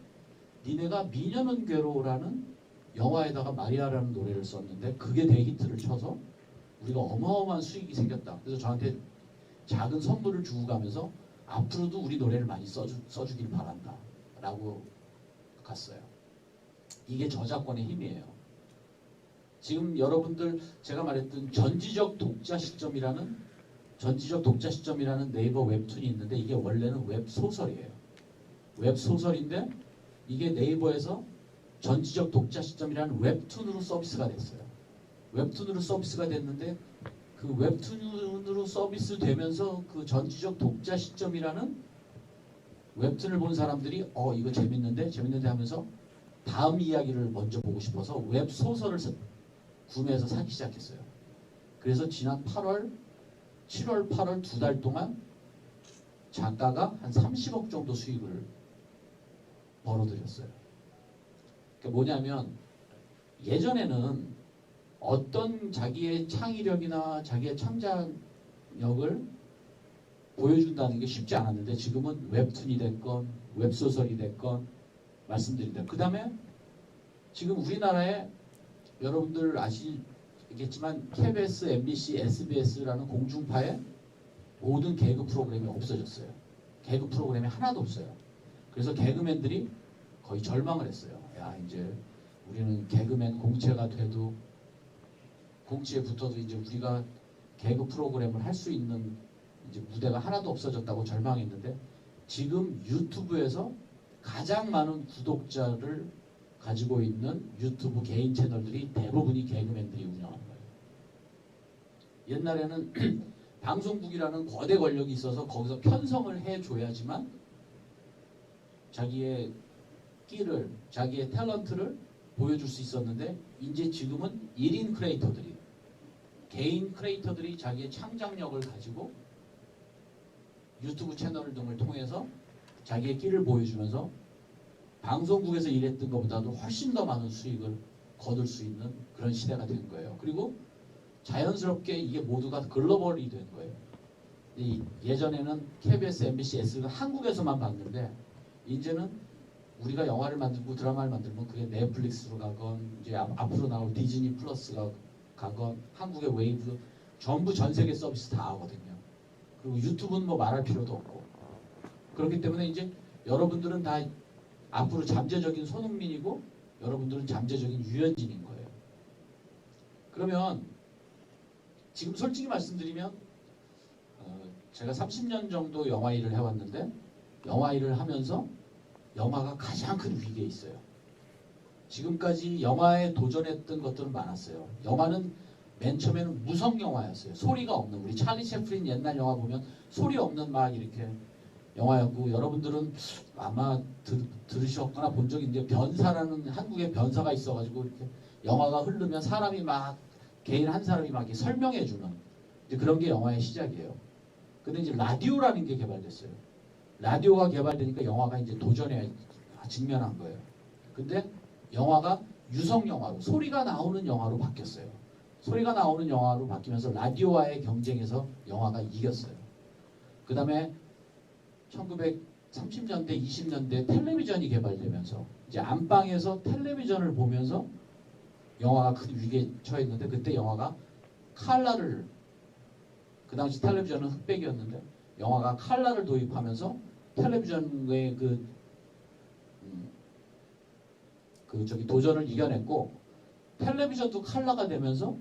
니네가 미녀는 괴로라는 영화에다가 마리아라는 노래를 썼는데 그게 대히트를 쳐서 우리가 어마어마한 수익이 생겼다. 그래서 저한테 작은 선물을 주고 가면서 앞으로도 우리 노래를 많이 써주길 바란다 라고 갔어요. 이게 저작권의 힘이에요. 지금 여러분들 제가 말했던 전지적 독자 시점이라는 네이버 웹툰이 있는데 이게 원래는 웹소설이에요. 웹소설인데 이게 네이버에서 전지적 독자 시점이라는 웹툰으로 서비스가 됐어요. 웹툰으로 서비스가 됐는데 그 웹툰으로 서비스 되면서 그 전지적 독자 시점이라는 웹툰을 본 사람들이 이거 재밌는데 하면서 다음 이야기를 먼저 보고 싶어서 웹소설을 구매해서 사기 시작했어요. 그래서 지난 7월, 8월 2달 동안 작가가 한 30억 정도 수익을 벌어들였어요. 그러니까 뭐냐면 예전에는 어떤 자기의 창의력이나 자기의 창작력을 보여준다는 게 쉽지 않았는데 지금은 웹툰이 됐건 웹소설이 됐건 말씀드린다. 그 다음에 지금 우리나라에 여러분들 아시겠지만 KBS, MBC, SBS라는 공중파에 모든 개그 프로그램이 없어졌어요. 개그 프로그램이 하나도 없어요. 그래서 개그맨들이 거의 절망을 했어요. 야, 이제 우리는 개그맨 공채가 돼도 공채에 붙어도 이제 우리가 개그 프로그램을 할 수 있는 이제 무대가 하나도 없어졌다고 절망했는데 지금 유튜브에서 가장 많은 구독자를 가지고 있는 유튜브 개인 채널들이 대부분이 개그맨들이 운영하는 거예요. 옛날에는 방송국이라는 거대 권력이 있어서 거기서 편성을 해줘야지만 자기의 끼를, 자기의 탤런트를 보여줄 수 있었는데 이제 지금은 1인 크리에이터들이, 개인 크리에이터들이 자기의 창작력을 가지고 유튜브 채널 등을 통해서 자기의 끼를 보여주면서 방송국에서 일했던 것보다도 훨씬 더 많은 수익을 거둘 수 있는 그런 시대가 된 거예요. 그리고 자연스럽게 이게 모두가 글로벌이 된 거예요. 예전에는 KBS, MBC, S가 한국에서만 봤는데 이제는 우리가 영화를 만들고 드라마를 만들면 그게 넷플릭스로 가건 이제 앞으로 나올 디즈니 플러스가 가건 한국의 웨이브 전부 전 세계 서비스 다 하거든요. 그리고 유튜브는 뭐 말할 필요도 없고 그렇기 때문에 이제 여러분들은 다 앞으로 잠재적인 손흥민이고 여러분들은 잠재적인 유현진인 거예요. 그러면 지금 솔직히 말씀드리면 제가 30년 정도 영화 일을 해왔는데 영화 일을 하면서 영화가 가장 큰 위기에 있어요. 지금까지 영화에 도전했던 것들은 많았어요. 영화는 맨 처음에는 무성 영화였어요. 소리가 없는, 우리 찰리 채플린 옛날 영화 보면 소리 없는 막 이렇게 영화였고 여러분들은 아마 들으셨거나 본 적이 있는데 변사라는 한국의 변사가 있어가지고 이렇게 영화가 흐르면 사람이 막 개인 한 사람이 막 이렇게 설명해주는 그런 게 영화의 시작이에요. 근데 이제 라디오라는 게 개발됐어요. 라디오가 개발되니까 영화가 이제 도전에 직면한 거예요. 근데 영화가 유성 영화로 소리가 나오는 영화로 바뀌었어요. 소리가 나오는 영화로 바뀌면서 라디오와의 경쟁에서 영화가 이겼어요. 그 다음에 1930년대, 20년대 텔레비전이 개발되면서 이제 안방에서 텔레비전을 보면서 영화가 큰 위기에 처했는데 그때 영화가 칼라를, 그 당시 텔레비전은 흑백이었는데 영화가 칼라를 도입하면서 텔레비전의 도전을 이겨냈고 텔레비전도 칼라가 되면서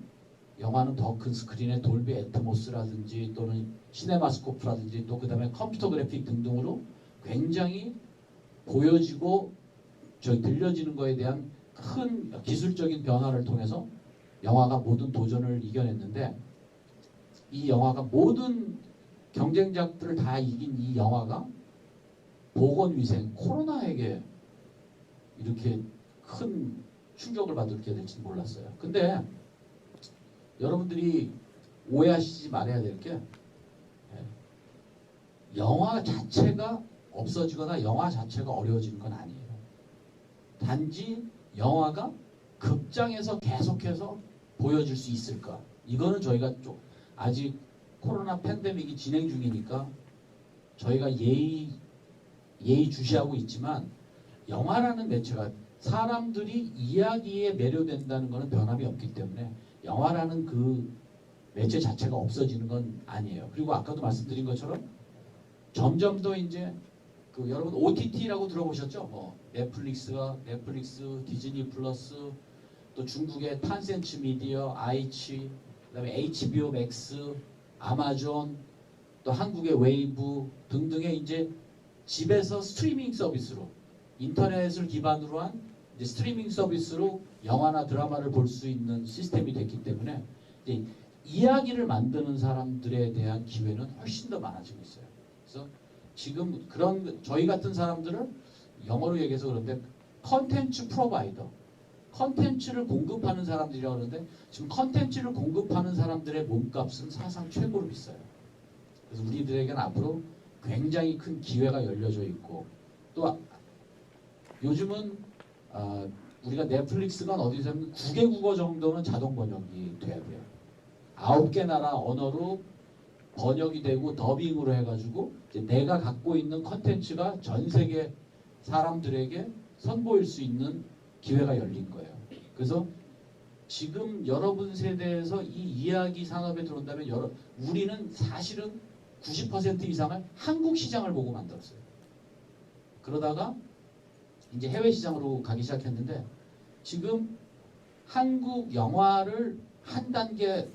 영화는 더 큰 스크린에 돌비 애트모스라든지 또는 시네마스코프라든지 또 그 다음에 컴퓨터 그래픽 등등으로 굉장히 보여지고 들려지는 거에 대한 큰 기술적인 변화를 통해서 영화가 모든 도전을 이겨냈는데 이 영화가 모든 경쟁작들을 다 이긴 이 영화가 보건위생 코로나에게 이렇게 큰 충격을 받게 될지 몰랐어요. 근데 여러분들이 오해하시지 말아야 될 게 영화 자체가 없어지거나 영화 자체가 어려워지는 건 아니에요. 단지 영화가 극장에서 계속해서 보여줄 수 있을까? 이거는 저희가 좀 아직 코로나 팬데믹이 진행 중이니까 저희가 예의주시하고 있지만 영화라는 매체가 사람들이 이야기에 매료된다는 것은 변함이 없기 때문에 영화라는 그 매체 자체가 없어지는 건 아니에요. 그리고 아까도 말씀드린 것처럼 점점 더 이제 여러분 OTT라고 들어보셨죠? 뭐 넷플릭스, 디즈니 플러스, 또 중국의 탄센츠 미디어, 아이치, 그다음에 HBO 맥스, 아마존, 또 한국의 웨이브 등등의 이제 집에서 스트리밍 서비스로 인터넷을 기반으로 한 이제 스트리밍 서비스로 영화나 드라마를 볼 수 있는 시스템이 됐기 때문에 이제 이야기를 만드는 사람들에 대한 기회는 훨씬 더 많아지고 있어요. 그래서 지금 그런 저희 같은 사람들은 영어로 얘기해서 그런데 컨텐츠 프로바이더, 컨텐츠를 공급하는 사람들이라고 그러는데 지금 컨텐츠를 공급하는 사람들의 몸값은 사상 최고로 비싸요. 그래서 우리들에게는 앞으로 굉장히 큰 기회가 열려져 있고 또 요즘은 우리가 넷플릭스가 어디서든 9개 국어 정도는 자동 번역이 돼야 돼요. 9개 나라 언어로 번역이 되고 더빙으로 해가지고 이제 내가 갖고 있는 컨텐츠가 전 세계 사람들에게 선보일 수 있는 기회가 열린 거예요. 그래서 지금 여러분 세대에서 이 이야기 산업에 들어온다면 우리는 사실은 90% 이상을 한국 시장을 보고 만들었어요. 그러다가 이제 해외 시장으로 가기 시작했는데 지금 한국 영화를 한 단계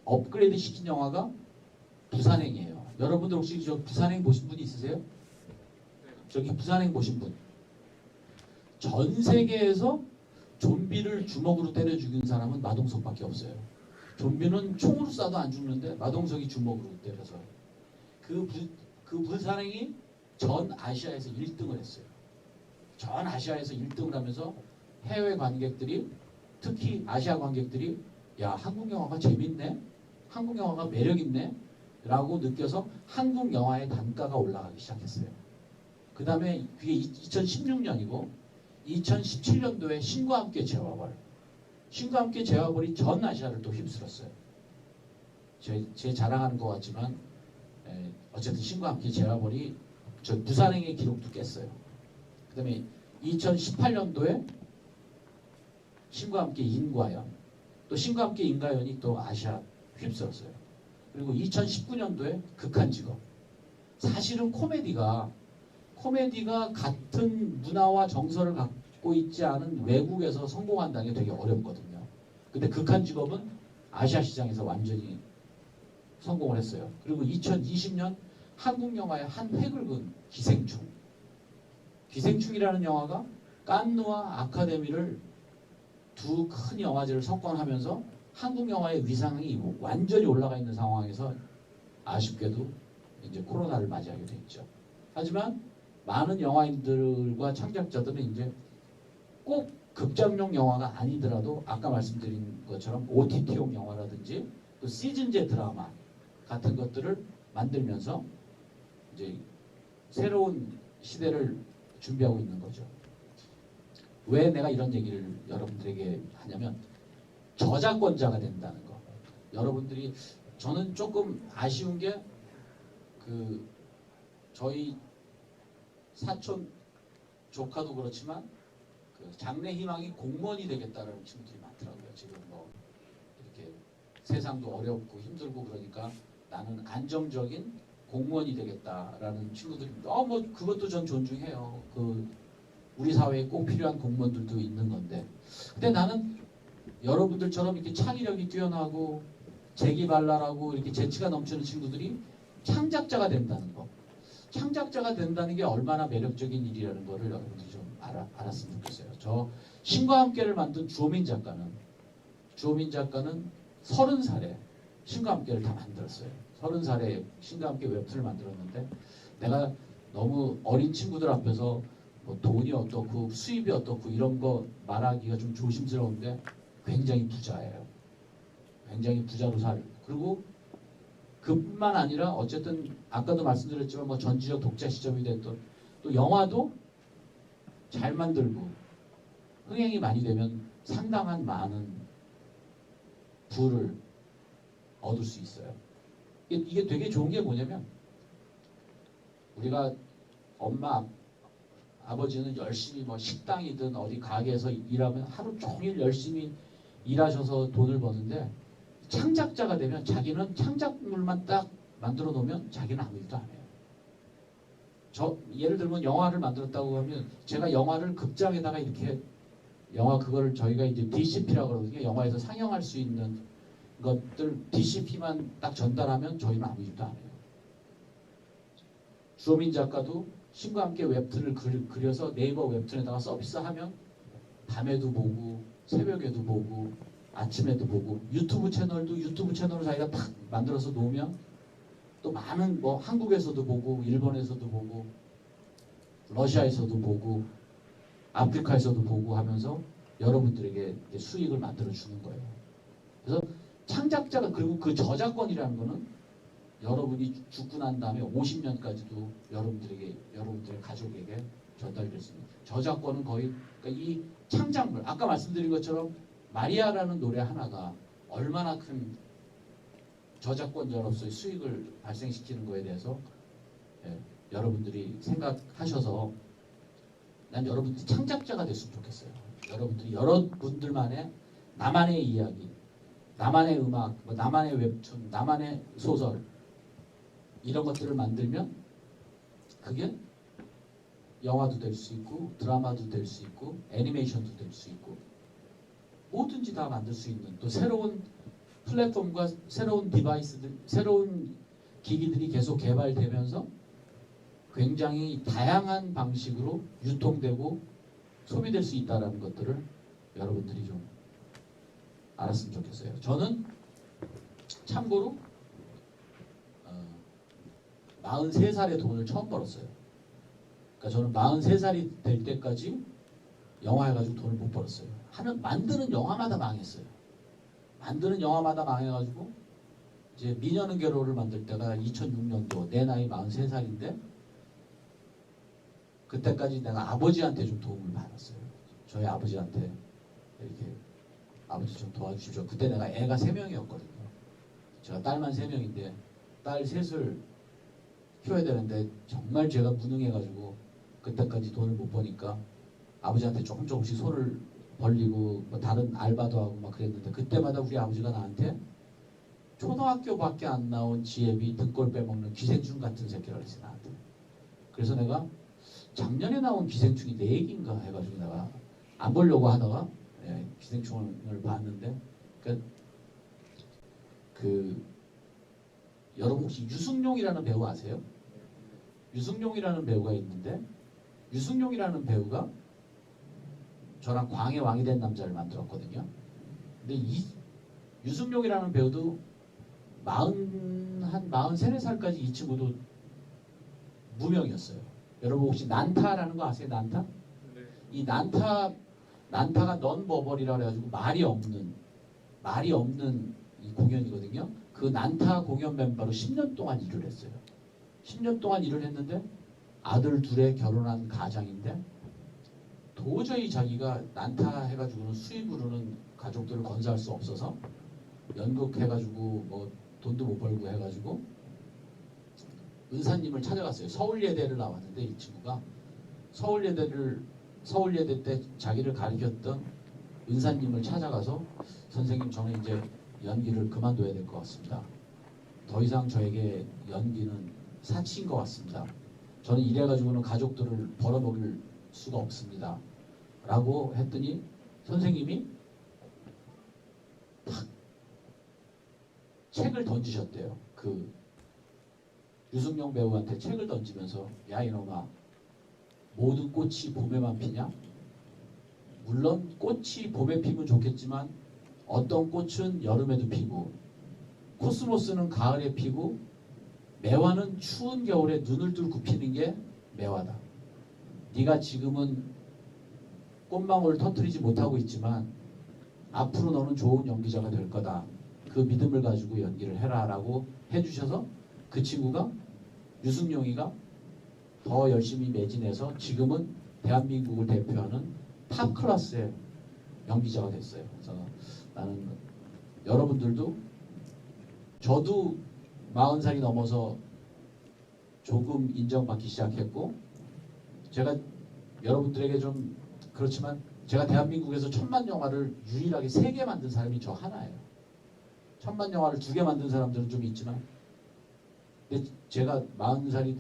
업그레이드 시킨 영화가 부산행이에요. 여러분들 혹시 저 부산행 보신 분 있으세요? 저기 부산행 보신 분. 전 세계에서 좀비를 주먹으로 때려 죽인 사람은 마동석밖에 없어요. 좀비는 총으로 쏴도 안 죽는데 마동석이 주먹으로 때려서. 그 부산행이 전 아시아에서 1등을 했어요. 전 아시아에서 1등을 하면서 해외 관객들이 특히 아시아 관객들이 야 한국 영화가 재밌네? 한국 영화가 매력있네? 라고 느껴서 한국 영화의 단가가 올라가기 시작했어요. 그 다음에 그게 2016년이고 2017년도에 신과 함께 재화벌. 신과 함께 재화벌이 전 아시아를 또 휩쓸었어요. 제 자랑하는 것 같지만 어쨌든 신과 함께 재화벌이 저 부산행의 기록도 깼어요. 그 다음에 2018년도에 신과 함께 인과연. 또 신과 함께 인과연이 또 아시아 휩쓸었어요. 그리고 2019년도에 극한직업. 사실은 코미디가 같은 문화와 정서를 갖고 있지 않은 외국에서 성공한다는 게 되게 어렵거든요. 근데 극한직업은 아시아 시장에서 완전히 성공을 했어요. 그리고 2020년 한국 영화의 한 획을 그은 기생충. 기생충이라는 영화가 칸누와 아카데미를 두 큰 영화제를 석권하면서 한국 영화의 위상이 완전히 올라가 있는 상황에서 아쉽게도 이제 코로나를 맞이하게 됐죠. 하지만 많은 영화인들과 창작자들은 이제 꼭 극장용 영화가 아니더라도 아까 말씀드린 것처럼 OTT용 영화라든지 또 시즌제 드라마 같은 것들을 만들면서 이제 새로운 시대를 준비하고 있는 거죠. 왜 내가 이런 얘기를 여러분들에게 하냐면 저작권자가 된다는 거. 여러분들이 저는 조금 아쉬운 게 저희 사촌 조카도 그렇지만 장래 희망이 공무원이 되겠다는 친구들이 많더라고요. 지금 뭐 이렇게 세상도 어렵고 힘들고 그러니까 나는 안정적인 공무원이 되겠다라는 친구들이 뭐 그것도 전 존중해요. 우리 사회에 꼭 필요한 공무원들도 있는 건데. 근데 나는 여러분들처럼 이렇게 창의력이 뛰어나고 재기발랄하고 이렇게 재치가 넘치는 친구들이 창작자가 된다는 거. 창작자가 된다는 게 얼마나 매력적인 일이라는 거를 여러분들이 좀 알았으면 좋겠어요. 저 신과 함께를 만든 주호민 작가는 30살에 신과 함께를 다 만들었어요. 30살에 신과 함께 웹툰을 만들었는데 내가 너무 어린 친구들 앞에서 뭐 돈이 어떻고 수입이 어떻고 이런 거 말하기가 좀 조심스러운데 굉장히 부자예요. 굉장히 부자로 살고 그리고 그뿐만 아니라 어쨌든 아까도 말씀드렸지만 뭐 전지적 독자 시점이 됐던 또 영화도 잘 만들고 흥행이 많이 되면 상당한 많은 부를 얻을 수 있어요. 이게 되게 좋은 게 뭐냐면 우리가 엄마 아버지는 열심히 뭐 식당이든 어디 가게에서 일하면 하루 종일 열심히 일하셔서 돈을 버는데 창작자가 되면 자기는 창작물만 딱 만들어 놓으면 자기는 아무 일도 안 해요. 예를 들면 영화를 만들었다고 하면 제가 영화를 극장에다가 이렇게 영화 그거를 저희가 이제 DCP라고 그러거든요. 영화에서 상영할 수 있는 것들 DCP만 딱 전달하면 저희는 아무 일도 안 해요. 주호민 작가도 신과 함께 웹툰을 그려서 네이버 웹툰에다가 서비스하면 밤에도 보고 새벽에도 보고 아침에도 보고 유튜브 채널을 자기가 탁 만들어서 놓으면 또 많은 뭐 한국에서도 보고 일본에서도 보고 러시아에서도 보고 아프리카에서도 보고 하면서 여러분들에게 수익을 만들어 주는 거예요. 그래서 창작자가 그리고 그 저작권이라는 거는 여러분이 죽고 난 다음에 50년까지도 여러분들의 가족에게 전달됐습니다. 저작권은 거의 그러니까 이 창작물 아까 말씀드린 것처럼 마리아라는 노래 하나가 얼마나 큰 저작권자로서의 수익을 발생시키는 거에 대해서 여러분들이 생각하셔서 난 여러분들이 창작자가 됐으면 좋겠어요. 여러분들이 여러분들만의 나만의 이야기, 나만의 음악, 뭐 나만의 웹툰, 나만의 소설 이런 것들을 만들면 그게 영화도 될 수 있고 드라마도 될 수 있고 애니메이션도 될 수 있고 뭐든지 다 만들 수 있는 또 새로운 플랫폼과 새로운 디바이스들, 새로운 기기들이 계속 개발되면서 굉장히 다양한 방식으로 유통되고 소비될 수 있다는 것들을 여러분들이 좀 알았으면 좋겠어요. 저는 참고로 43살에 돈을 처음 벌었어요. 그러니까 저는 43살이 될 때까지 영화 해가지고 돈을 못 벌었어요. 만드는 영화마다 망했어요. 만드는 영화마다 망해가지고 이제 미녀는 괴로를 만들 때가 2006년도 내 나이 43살인데 그때까지 내가 아버지한테 좀 도움을 받았어요. 저희 아버지한테 이렇게 아버지 좀 도와주십시오. 그때 내가 애가 3명이었거든요. 제가 딸만 3명인데 딸 셋을 키워야 되는데 정말 제가 무능해가지고 그때까지 돈을 못 버니까 아버지한테 조금씩 손을 벌리고 뭐 다른 알바도 하고 막 그랬는데 그때마다 우리 아버지가 나한테 초등학교밖에 안 나온 지혜비 등골 빼먹는 기생충 같은 새끼라고 했어요. 나한테. 그래서 내가 작년에 나온 기생충이 4개인가 해가지고 내가 안 보려고 하다가 기생충을 봤는데 여러분 혹시 유승용이라는 배우 아세요? 유승용이라는 배우가 있는데 유승용이라는 배우가 저랑 광의 왕이 된 남자를 만들었거든요. 근데 이 유승용이라는 배우도 한 43살까지 이 친구도 무명이었어요. 여러분 혹시 난타라는 거 아세요? 난타? 네. 이 난타가 넌버벌이라고 해가지고 말이 없는 이 공연이거든요. 그 난타 공연 멤버로 10년 동안 일을 했어요. 10년 동안 일을 했는데 아들 둘에 결혼한 가장인데 도저히 자기가 난타 해가지고는 수입으로는 가족들을 건사할 수 없어서 연극해가지고 뭐 돈도 못 벌고 해가지고 은사님을 찾아갔어요. 서울예대를 나왔는데 이 친구가 서울예대 때 자기를 가르쳤던 은사님을 찾아가서 선생님 저는 이제 연기를 그만둬야 될 것 같습니다. 더 이상 저에게 연기는 사치인 것 같습니다. 저는 이래가지고는 가족들을 벌어먹일 수가 없습니다. 라고 했더니 선생님이 탁 책을 던지셨대요. 그 유승용 배우한테 책을 던지면서 야 이놈아 모든 꽃이 봄에만 피냐? 물론 꽃이 봄에 피면 좋겠지만 어떤 꽃은 여름에도 피고 코스모스는 가을에 피고 매화는 추운 겨울에 눈을 뚫고 피는 게 매화다. 네가 지금은 꽃망울을 터뜨리지 못하고 있지만 앞으로 너는 좋은 연기자가 될 거다. 그 믿음을 가지고 연기를 해라 라고 해주셔서 그 친구가 유승용이가 더 열심히 매진해서 지금은 대한민국을 대표하는 탑 클래스의 연기자가 됐어요. 그래서 나는 여러분들도 저도 40살이 넘어서 조금 인정받기 시작했고 제가 여러분들에게 좀 그렇지만 제가 대한민국에서 1000만 영화를 유일하게 3개 만든 사람이 저 하나예요. 1000만 영화를 2개 만든 사람들은 좀 있지만 근데 제가 40살이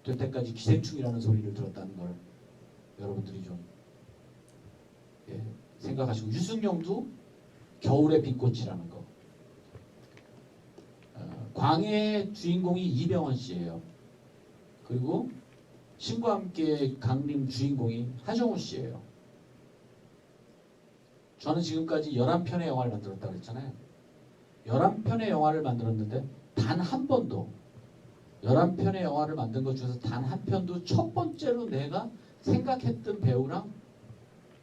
될 때까지 기생충이라는 소리를 들었다는 걸 여러분들이 좀 생각하시고 유승용도 겨울의 빛꽃이라는 거 광해의 주인공이 이병헌 씨예요. 그리고 신과 함께 강림 주인공이 하정우 씨예요. 저는 지금까지 11편의 영화를 만들었다고 했잖아요. 11편의 영화를 만들었는데 단 한 번도 11편의 영화를 만든 것 중에서 단 한 편도 첫 번째로 내가 생각했던 배우랑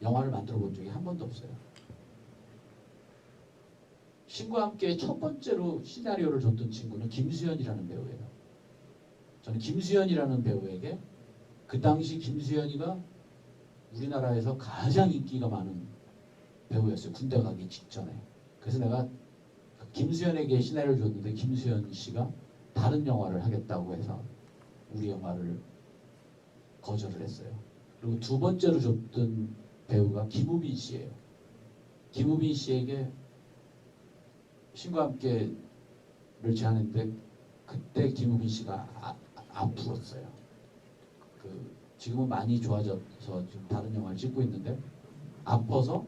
영화를 만들어 본 적이 한 번도 없어요. 신과 함께 첫 번째로 시나리오를 줬던 친구는 김수현이라는 배우예요. 저는 김수현이라는 배우에게 그 당시 김수현이가 우리나라에서 가장 인기가 많은 배우였어요. 군대 가기 직전에. 그래서 내가 김수현에게 시나리오를 줬는데 김수현 씨가 다른 영화를 하겠다고 해서 우리 영화를 거절을 했어요. 그리고 두 번째로 줬던 배우가 김우빈 씨예요. 김우빈 씨에게 신과 함께를 제안했는데 그때 김우빈 씨가 아프었어요. 지금은 많이 좋아져서 지금 다른 영화를 찍고 있는데 아파서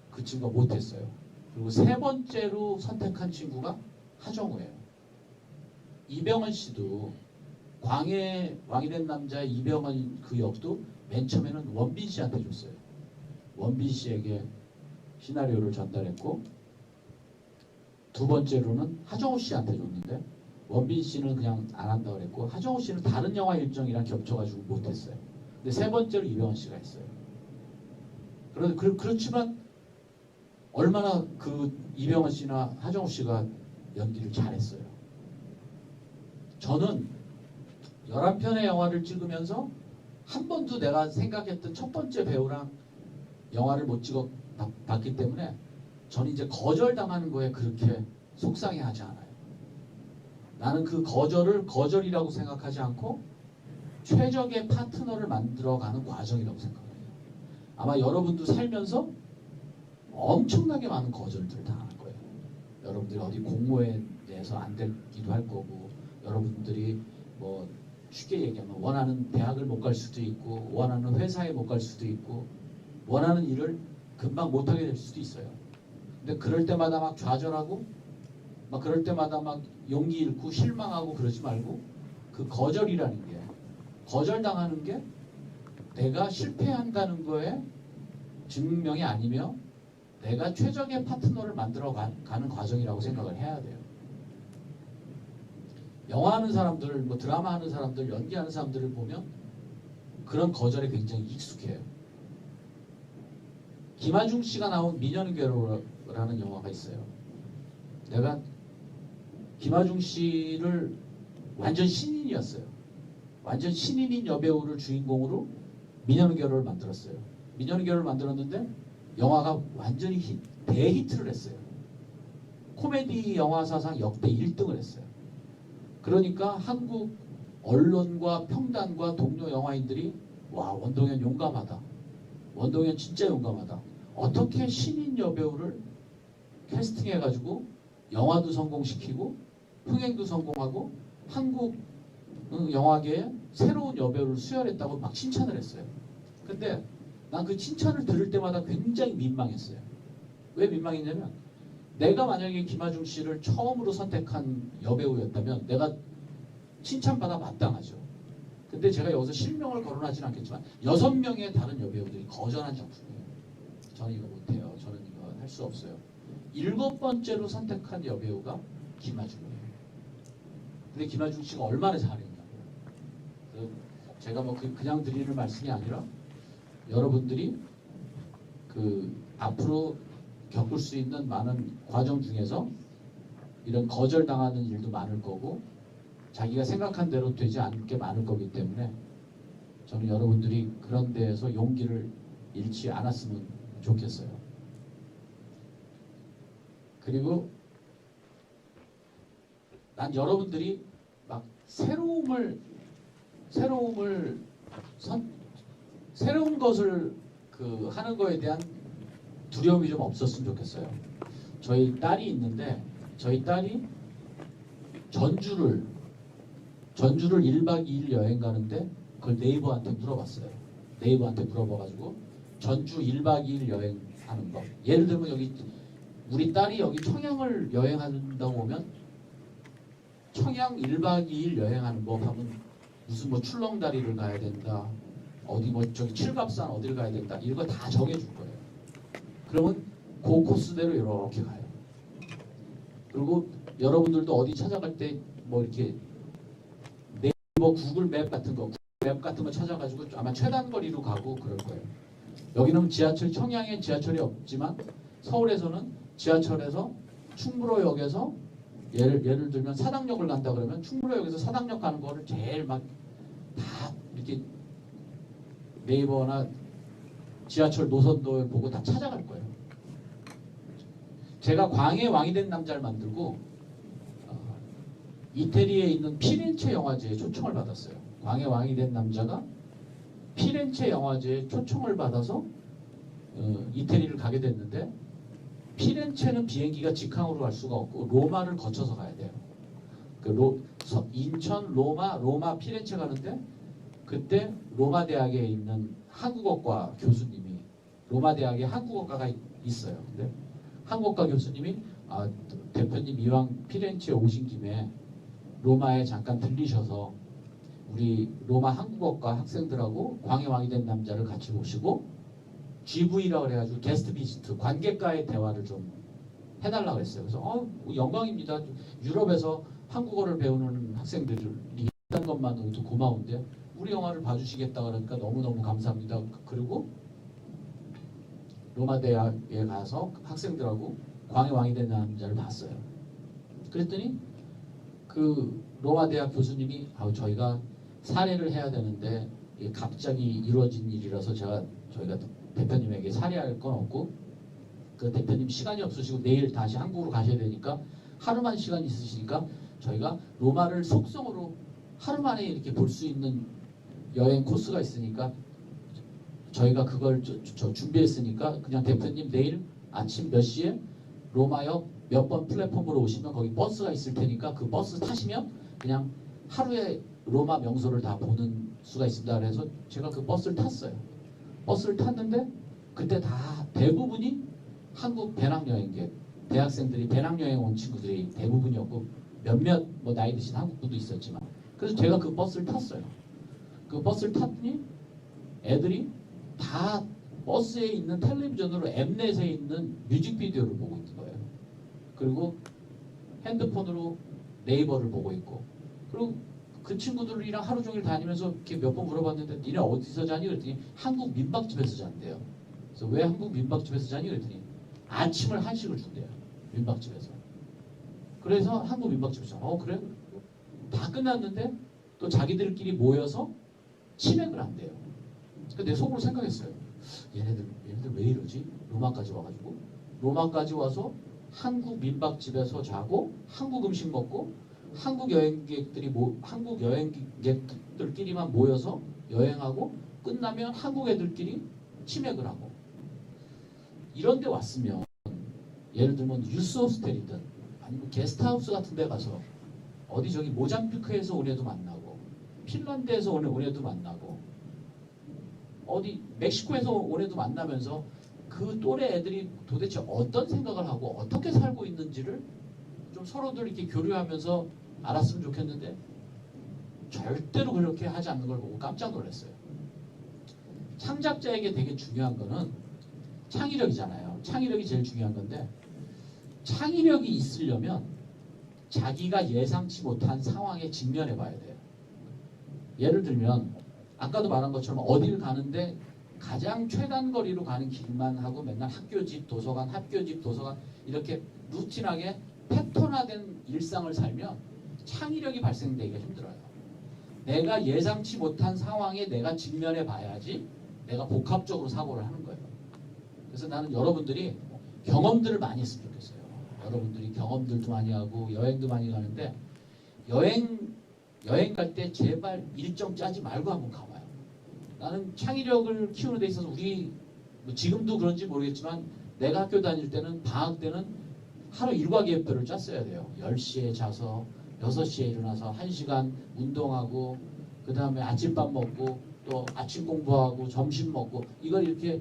그 친구가 못했어요. 그리고 세 번째로 선택한 친구가 하정우예요. 이병헌 씨도 광해 왕이 된 남자의 이병헌 그 역도 맨 처음에는 원빈 씨한테 줬어요. 원빈 씨에게 시나리오를 전달했고 두 번째로는 하정우 씨한테 줬는데 원빈 씨는 그냥 안 한다고 그랬고 하정우 씨는 다른 영화 일정이랑 겹쳐가지고 못했어요. 근데 세 번째로 이병헌 씨가 했어요. 그렇지만 얼마나 그 이병헌 씨나 하정우 씨가 연기를 잘했어요. 저는 11편의 영화를 찍으면서 한 번도 내가 생각했던 첫 번째 배우랑 영화를 못 찍어 봤기 때문에 저는 이제 거절당하는 거에 그렇게 속상해하지 않아요. 나는 그 거절을 거절이라고 생각하지 않고 최적의 파트너를 만들어가는 과정이라고 생각해요. 아마 여러분도 살면서 엄청나게 많은 거절들을 당할 거예요. 여러분들이 어디 공모에 대해서 안 되기도 할 거고 여러분들이 뭐 쉽게 얘기하면 원하는 대학을 못 갈 수도 있고 원하는 회사에 못 갈 수도 있고 원하는 일을 금방 못하게 될 수도 있어요. 근데 그럴 때마다 막 좌절하고 막 그럴 때마다 막 용기 잃고 실망하고 그러지 말고 그 거절이라는 게 거절당하는 게 내가 실패한다는 거에 증명이 아니며 내가 최적의 파트너를 만들어 가는 과정이라고 생각을 해야 돼요. 영화하는 사람들, 뭐 드라마 하는 사람들, 연기하는 사람들을 보면 그런 거절에 굉장히 익숙해요. 김하중 씨가 나온 미녀는 괴로워라는 영화가 있어요. 내가 김하중 씨를 완전 신인이었어요. 완전 신인인 여배우를 주인공으로 미녀는 괴로워를 만들었어요. 미녀는 괴로워를 만들었는데 영화가 완전히 대히트를 했어요. 코미디 영화 사상 역대 1등을 했어요. 그러니까 한국 언론과 평단과 동료 영화인들이 와, 원동현 용감하다. 원동현 진짜 용감하다. 어떻게 신인 여배우를 캐스팅해가지고 영화도 성공시키고 흥행도 성공하고 한국 영화계에 새로운 여배우를 수혈했다고 막 칭찬을 했어요. 근데 난 그 칭찬을 들을 때마다 굉장히 민망했어요. 왜 민망했냐면 내가 만약에 김하중 씨를 처음으로 선택한 여배우였다면 내가 칭찬받아 마땅하죠. 근데 제가 여기서 실명을 거론하지는 않겠지만 6명의 다른 여배우들이 거절한 작품이에요. 저는 이거 못해요. 저는 이거 할 수 없어요. 7번째로 선택한 여배우가 김하중이에요. 근데 김하중 씨가 얼마나 잘했냐고요. 제가 뭐 그냥 드리는 말씀이 아니라 여러분들이 앞으로 겪을 수 있는 많은 과정 중에서 이런 거절당하는 일도 많을 거고 자기가 생각한 대로 되지 않을 게 많을 거기 때문에 저는 여러분들이 그런 데에서 용기를 잃지 않았으면 좋겠어요. 그리고 난 여러분들이 막 새로운 것을 하는 거에 대한 두려움이 좀 없었으면 좋겠어요. 저희 딸이 있는데 저희 딸이 전주를 1박 2일 여행 가는데 그걸 네이버한테 물어봤어요. 네이버한테 물어봐가지고 전주 1박 2일 여행하는 거. 예를 들면 여기 우리 딸이 여기 청양을 여행한다고 오면 청양 1박 2일 여행하는 법 하면 무슨 뭐 출렁다리를 가야 된다. 어디 뭐 저기 칠갑산 어디를 가야 된다. 이런 거 다 정해줄 거예요. 그러면 그 코스대로 이렇게 가요. 그리고 여러분들도 어디 찾아갈 때 뭐 이렇게 네이버 구글 맵 같은 거 찾아가지고 아마 최단 거리로 가고 그럴 거예요. 여기는 청양엔 지하철이 없지만 서울에서는 지하철에서 충무로역에서 예를 들면 사당역을 간다 그러면 충무로역에서 사당역 가는 거를 제일 막 다 이렇게 네이버나 지하철 노선도를 보고 다 찾아갈 거예요. 제가 광해의 왕이 된 남자를 만들고 이태리에 있는 피렌체 영화제에 초청을 받았어요. 광해의 왕이 된 남자가 피렌체 영화제에 초청을 받아서 이태리를 가게 됐는데 피렌체는 비행기가 직항으로 갈 수가 없고 로마를 거쳐서 가야 돼요. 인천, 로마, 피렌체 가는데 그때 로마 대학에 있는 한국어과 교수님이 로마 대학에 한국어과가 있어요. 근데 한국어과 교수님이 대표님 이왕 피렌체에 오신 김에 로마에 잠깐 들리셔서 우리 로마 한국어과 학생들하고 광해 왕이 된 남자를 같이 보시고 GV라고 그래가지고 게스트 비지트 관객과의 대화를 좀 해달라고 했어요. 그래서 영광입니다. 유럽에서 한국어를 배우는 학생들이 있다는 것만으로도 고마운데 우리 영화를 봐주시겠다 그러니까 너무너무 감사합니다. 그리고 로마 대학에 가서 학생들하고 광해 왕이 된 남자를 봤어요. 그랬더니 그 로마 대학 교수님이 저희가 사례를 해야 되는데 이게 갑자기 이루어진 일이라서 저희가 대표님에게 사례할 건 없고 그 대표님 시간이 없으시고 내일 다시 한국으로 가셔야 되니까 하루만 시간이 있으시니까 저희가 로마를 속성으로 하루 만에 이렇게 볼 수 있는 여행 코스가 있으니까 저희가 그걸 준비했으니까 그냥 대표님 내일 아침 몇 시에 로마역 몇 번 플랫폼으로 오시면 거기 버스가 있을 테니까 그 버스 타시면 그냥 하루에 로마 명소를 다 보는 수가 있습니다. 그래서 제가 그 버스를 탔어요. 버스를 탔는데 그때 다 대부분이 한국 배낭여행객, 대학생들이 배낭여행 온 친구들이 대부분이었고 몇몇 나이 드신 한국분도 있었지만 그래서 제가 그 버스를 탔어요. 그 버스를 탔더니 애들이 다 버스에 있는 텔레비전으로 엠넷에 있는 뮤직비디오를 보고 있는 거예요. 그리고 핸드폰으로 네이버를 보고 있고 그리고 그 친구들이랑 하루 종일 다니면서 이렇게 몇 번 물어봤는데 니네 어디서 자니? 그랬더니 한국 민박집에서 잔대요. 그래서 왜 한국 민박집에서 자니? 그랬더니 아침을 한식을 준대요. 민박집에서. 그래서 한국 민박집에서 그래? 다 끝났는데 또 자기들끼리 모여서 치맥을 한대요. 근데 내 속으로 생각했어요. 얘네들 왜 이러지? 로마까지 와가지고 로마까지 와서 한국 민박집에서 자고 한국 음식 먹고 한국 여행객들끼리만 모여서 여행하고 끝나면 한국 애들끼리 치맥을 하고 이런 데 왔으면 예를 들면 유스 호스텔이든 아니면 게스트하우스 같은 데 가서 어디 저기 모잠비크에서 온 애도 만나고 핀란드에서 온 애도 만나고 어디 멕시코에서 온 애도 만나면서 그 또래 애들이 도대체 어떤 생각을 하고 어떻게 살고 있는지를 좀 서로들 이렇게 교류하면서 알았으면 좋겠는데 절대로 그렇게 하지 않는 걸 보고 깜짝 놀랐어요. 창작자에게 되게 중요한 거는 창의력이잖아요. 창의력이 제일 중요한 건데 창의력이 있으려면 자기가 예상치 못한 상황에 직면해 봐야 돼요. 예를 들면 아까도 말한 것처럼 어딜 가는데 가장 최단 거리로 가는 길만 하고 맨날 학교집 도서관 이렇게 루틴하게 패턴화된 일상을 살면 창의력이 발생되기가 힘들어요. 내가 예상치 못한 상황에 내가 직면해 봐야지 내가 복합적으로 사고를 하는 거예요. 그래서 나는 여러분들이 경험들을 많이 했으면 좋겠어요. 여러분들이 경험들도 많이 하고 여행도 많이 가는데 여행 갈 때 제발 일정 짜지 말고 한번 가봐요. 나는 창의력을 키우는 데 있어서 우리 지금도 그런지 모르겠지만 내가 학교 다닐 때는 방학 때는 하루 일과 계획표를 짰어야 돼요. 10시에 자서 6시에 일어나서 1시간 운동하고 그 다음에 아침밥 먹고 또 아침 공부하고 점심 먹고 이걸 이렇게